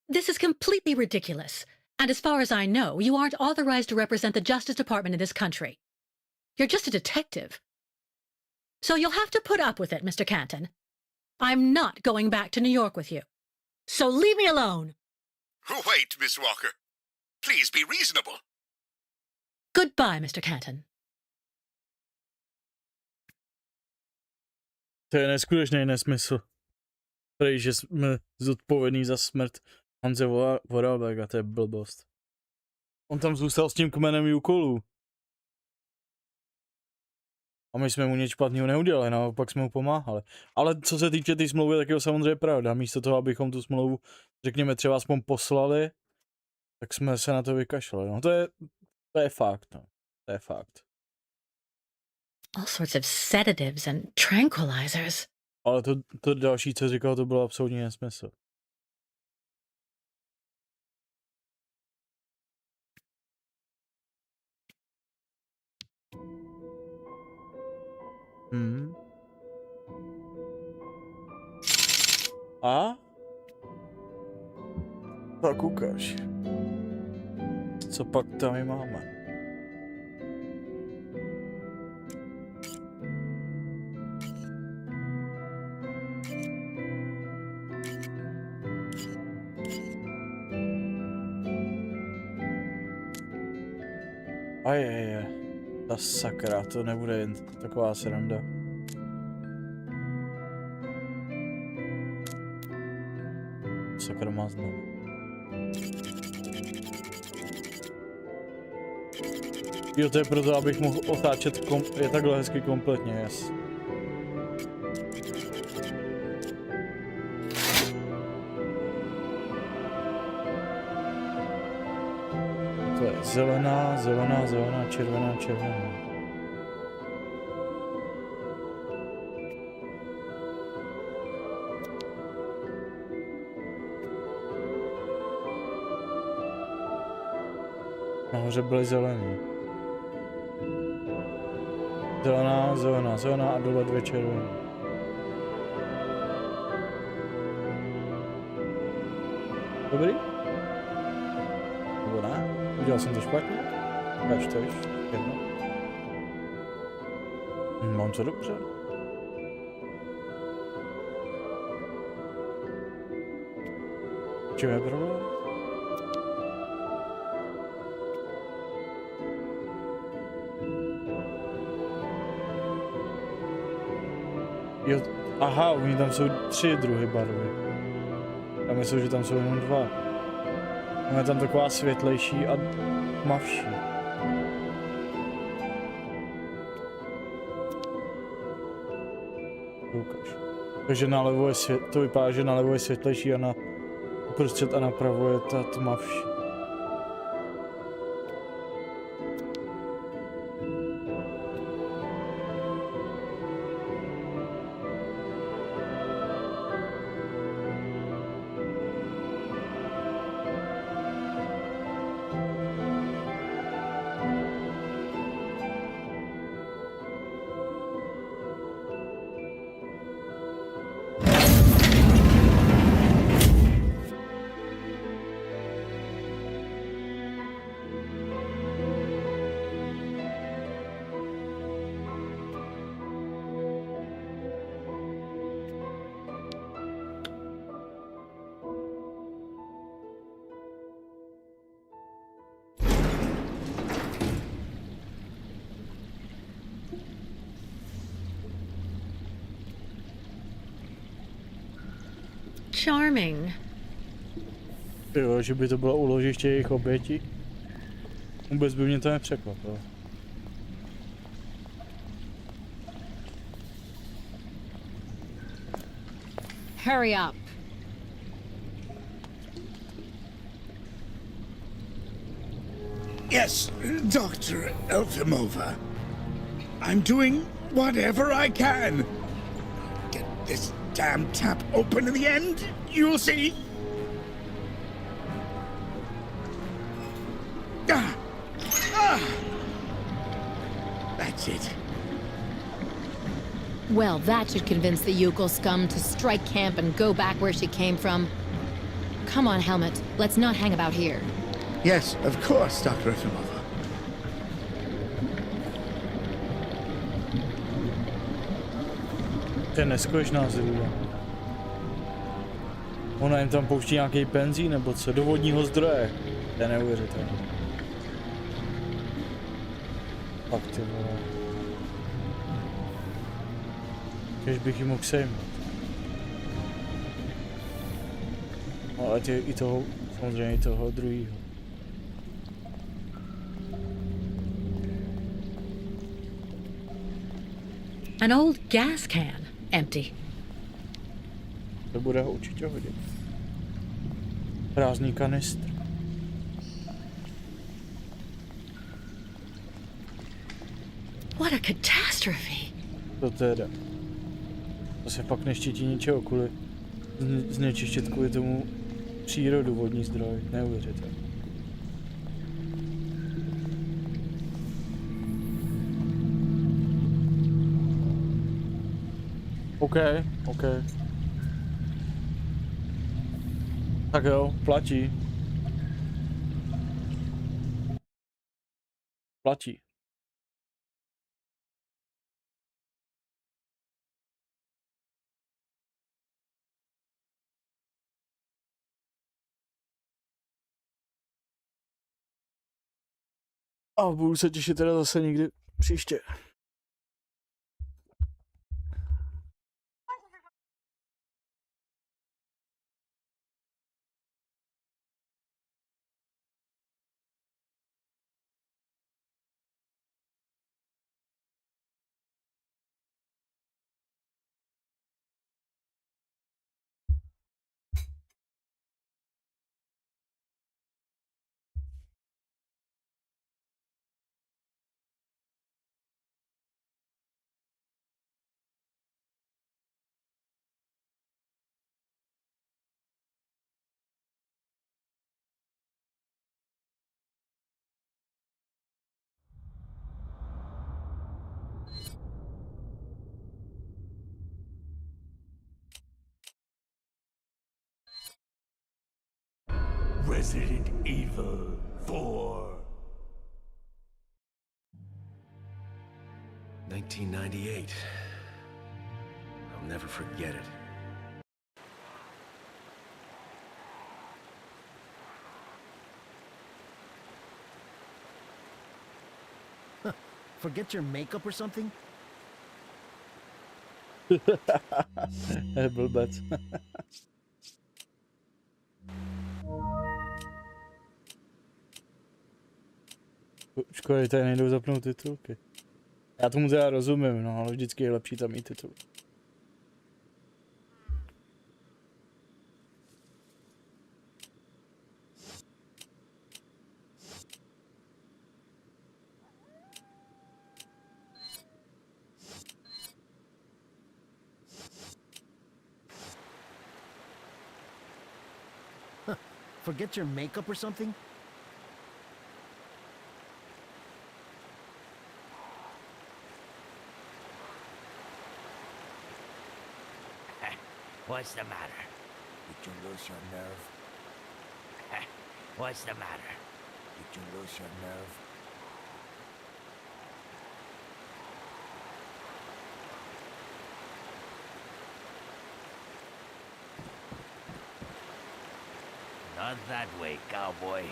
Speaker 5: This is completely ridiculous. And as far as I know, you aren't authorized to represent the Justice Department in this country. You're just a detective. So you'll have to put up with it, Mr. Canton. I'm not going back to New York with you. So leave me alone.
Speaker 7: Wait, Miss Walker. Please be reasonable.
Speaker 5: Goodbye, Mr. Canton.
Speaker 1: To je neskutečný nesmysl. Prej, že jsme zodpovědní za smrt Hanze Vorarlberga, to je blbost. On tam zůstal s tím kmenem úkolů. A my jsme mu nic špatného neudělali, naopak jsme mu pomáhali. Ale co se týče té smlouvy, tak je to samozřejmě pravda. Místo toho, abychom tu smlouvu, řekněme, třeba aspoň poslali, tak jsme se na to vykašlali. No to je fakt, no. To je fakt.
Speaker 5: All sorts of sedatives and tranquilizers.
Speaker 1: Ale to další, co říkal, to bylo absolutní nesmysl. A? Tak ukáž. Co pak tam máme? A je. Ta sakra, to nebude jen taková sranda. Sakra má znovu. Jo, to je proto, abych mohl otáčet je takhle hezky kompletně, jas. To je zelená, červená. Nahoře byly zelený. Zelená a dole 2 červené. Dobrý? Nebo ne? Udělal jsem to špatně? Až to ještě jedno. Mám to dobře. Čím je problém? Jo, aha, oni tam jsou 3 druhy barvy. Já myslím, že tam jsou jenom 2. Ona je tam taková světlejší a tmavší. Ukaž. Takže nalevo je to vypadá, že nalevo je světlejší a na uprostřed a napravo je ta tmavší.
Speaker 5: Charming.
Speaker 1: Jo, že by to bylo úložiště jejich obětí? Vůbec by mě to nepřekvapilo.
Speaker 2: Hurry up.
Speaker 7: Yes, Dr. Elfimova. I'm doing whatever I can. Get this damn tap open in the end, you'll see. That's it.
Speaker 2: Well, that should convince the Yukon scum to strike camp and go back where she came from. Come on, Helmut. Let's not hang about here.
Speaker 7: Yes, of course, Dr. Efimova.
Speaker 1: To je neskutečná zrůda. Ona jim tam pouští nějaký benzín nebo co, do vodního zdroje. To je neuvěřitelné. Pak ty vole. Kež bych ji mohl sejmout. Ale i toho, samozřejmě i toho druhýho.
Speaker 5: An old gas can, empty.
Speaker 1: To bude ho určitě hodit. Prázdný kanistr.
Speaker 5: What a catastrophe!
Speaker 1: To teda. To se fakt neštítí ničeho kvůli znečištět kvůli tomu přírodu vodní zdroj. Neuvěřitelné. OK. Tak jo, platí. Platí. A budu se těšit teda zase někdy příště.
Speaker 9: Resident Evil 4. 1998. I'll never forget it.
Speaker 13: Forget your makeup or something?
Speaker 1: Blbec. Škoda, že tady nejdou zapnout titulky. Já tomu teda rozumím, no, ale vždycky je lepší tam mít titul.
Speaker 13: Forget your makeup or something?
Speaker 14: What's the matter?
Speaker 9: Did you lose your nerve?
Speaker 14: What's the matter?
Speaker 9: Did you lose your nerve?
Speaker 14: Not that way, cowboy.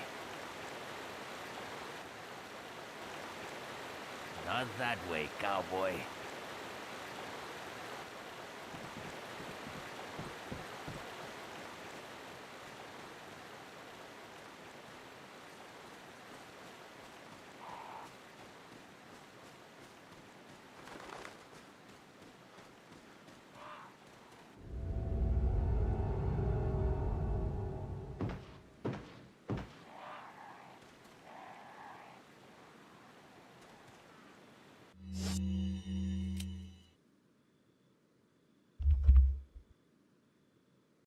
Speaker 14: Not that way, cowboy.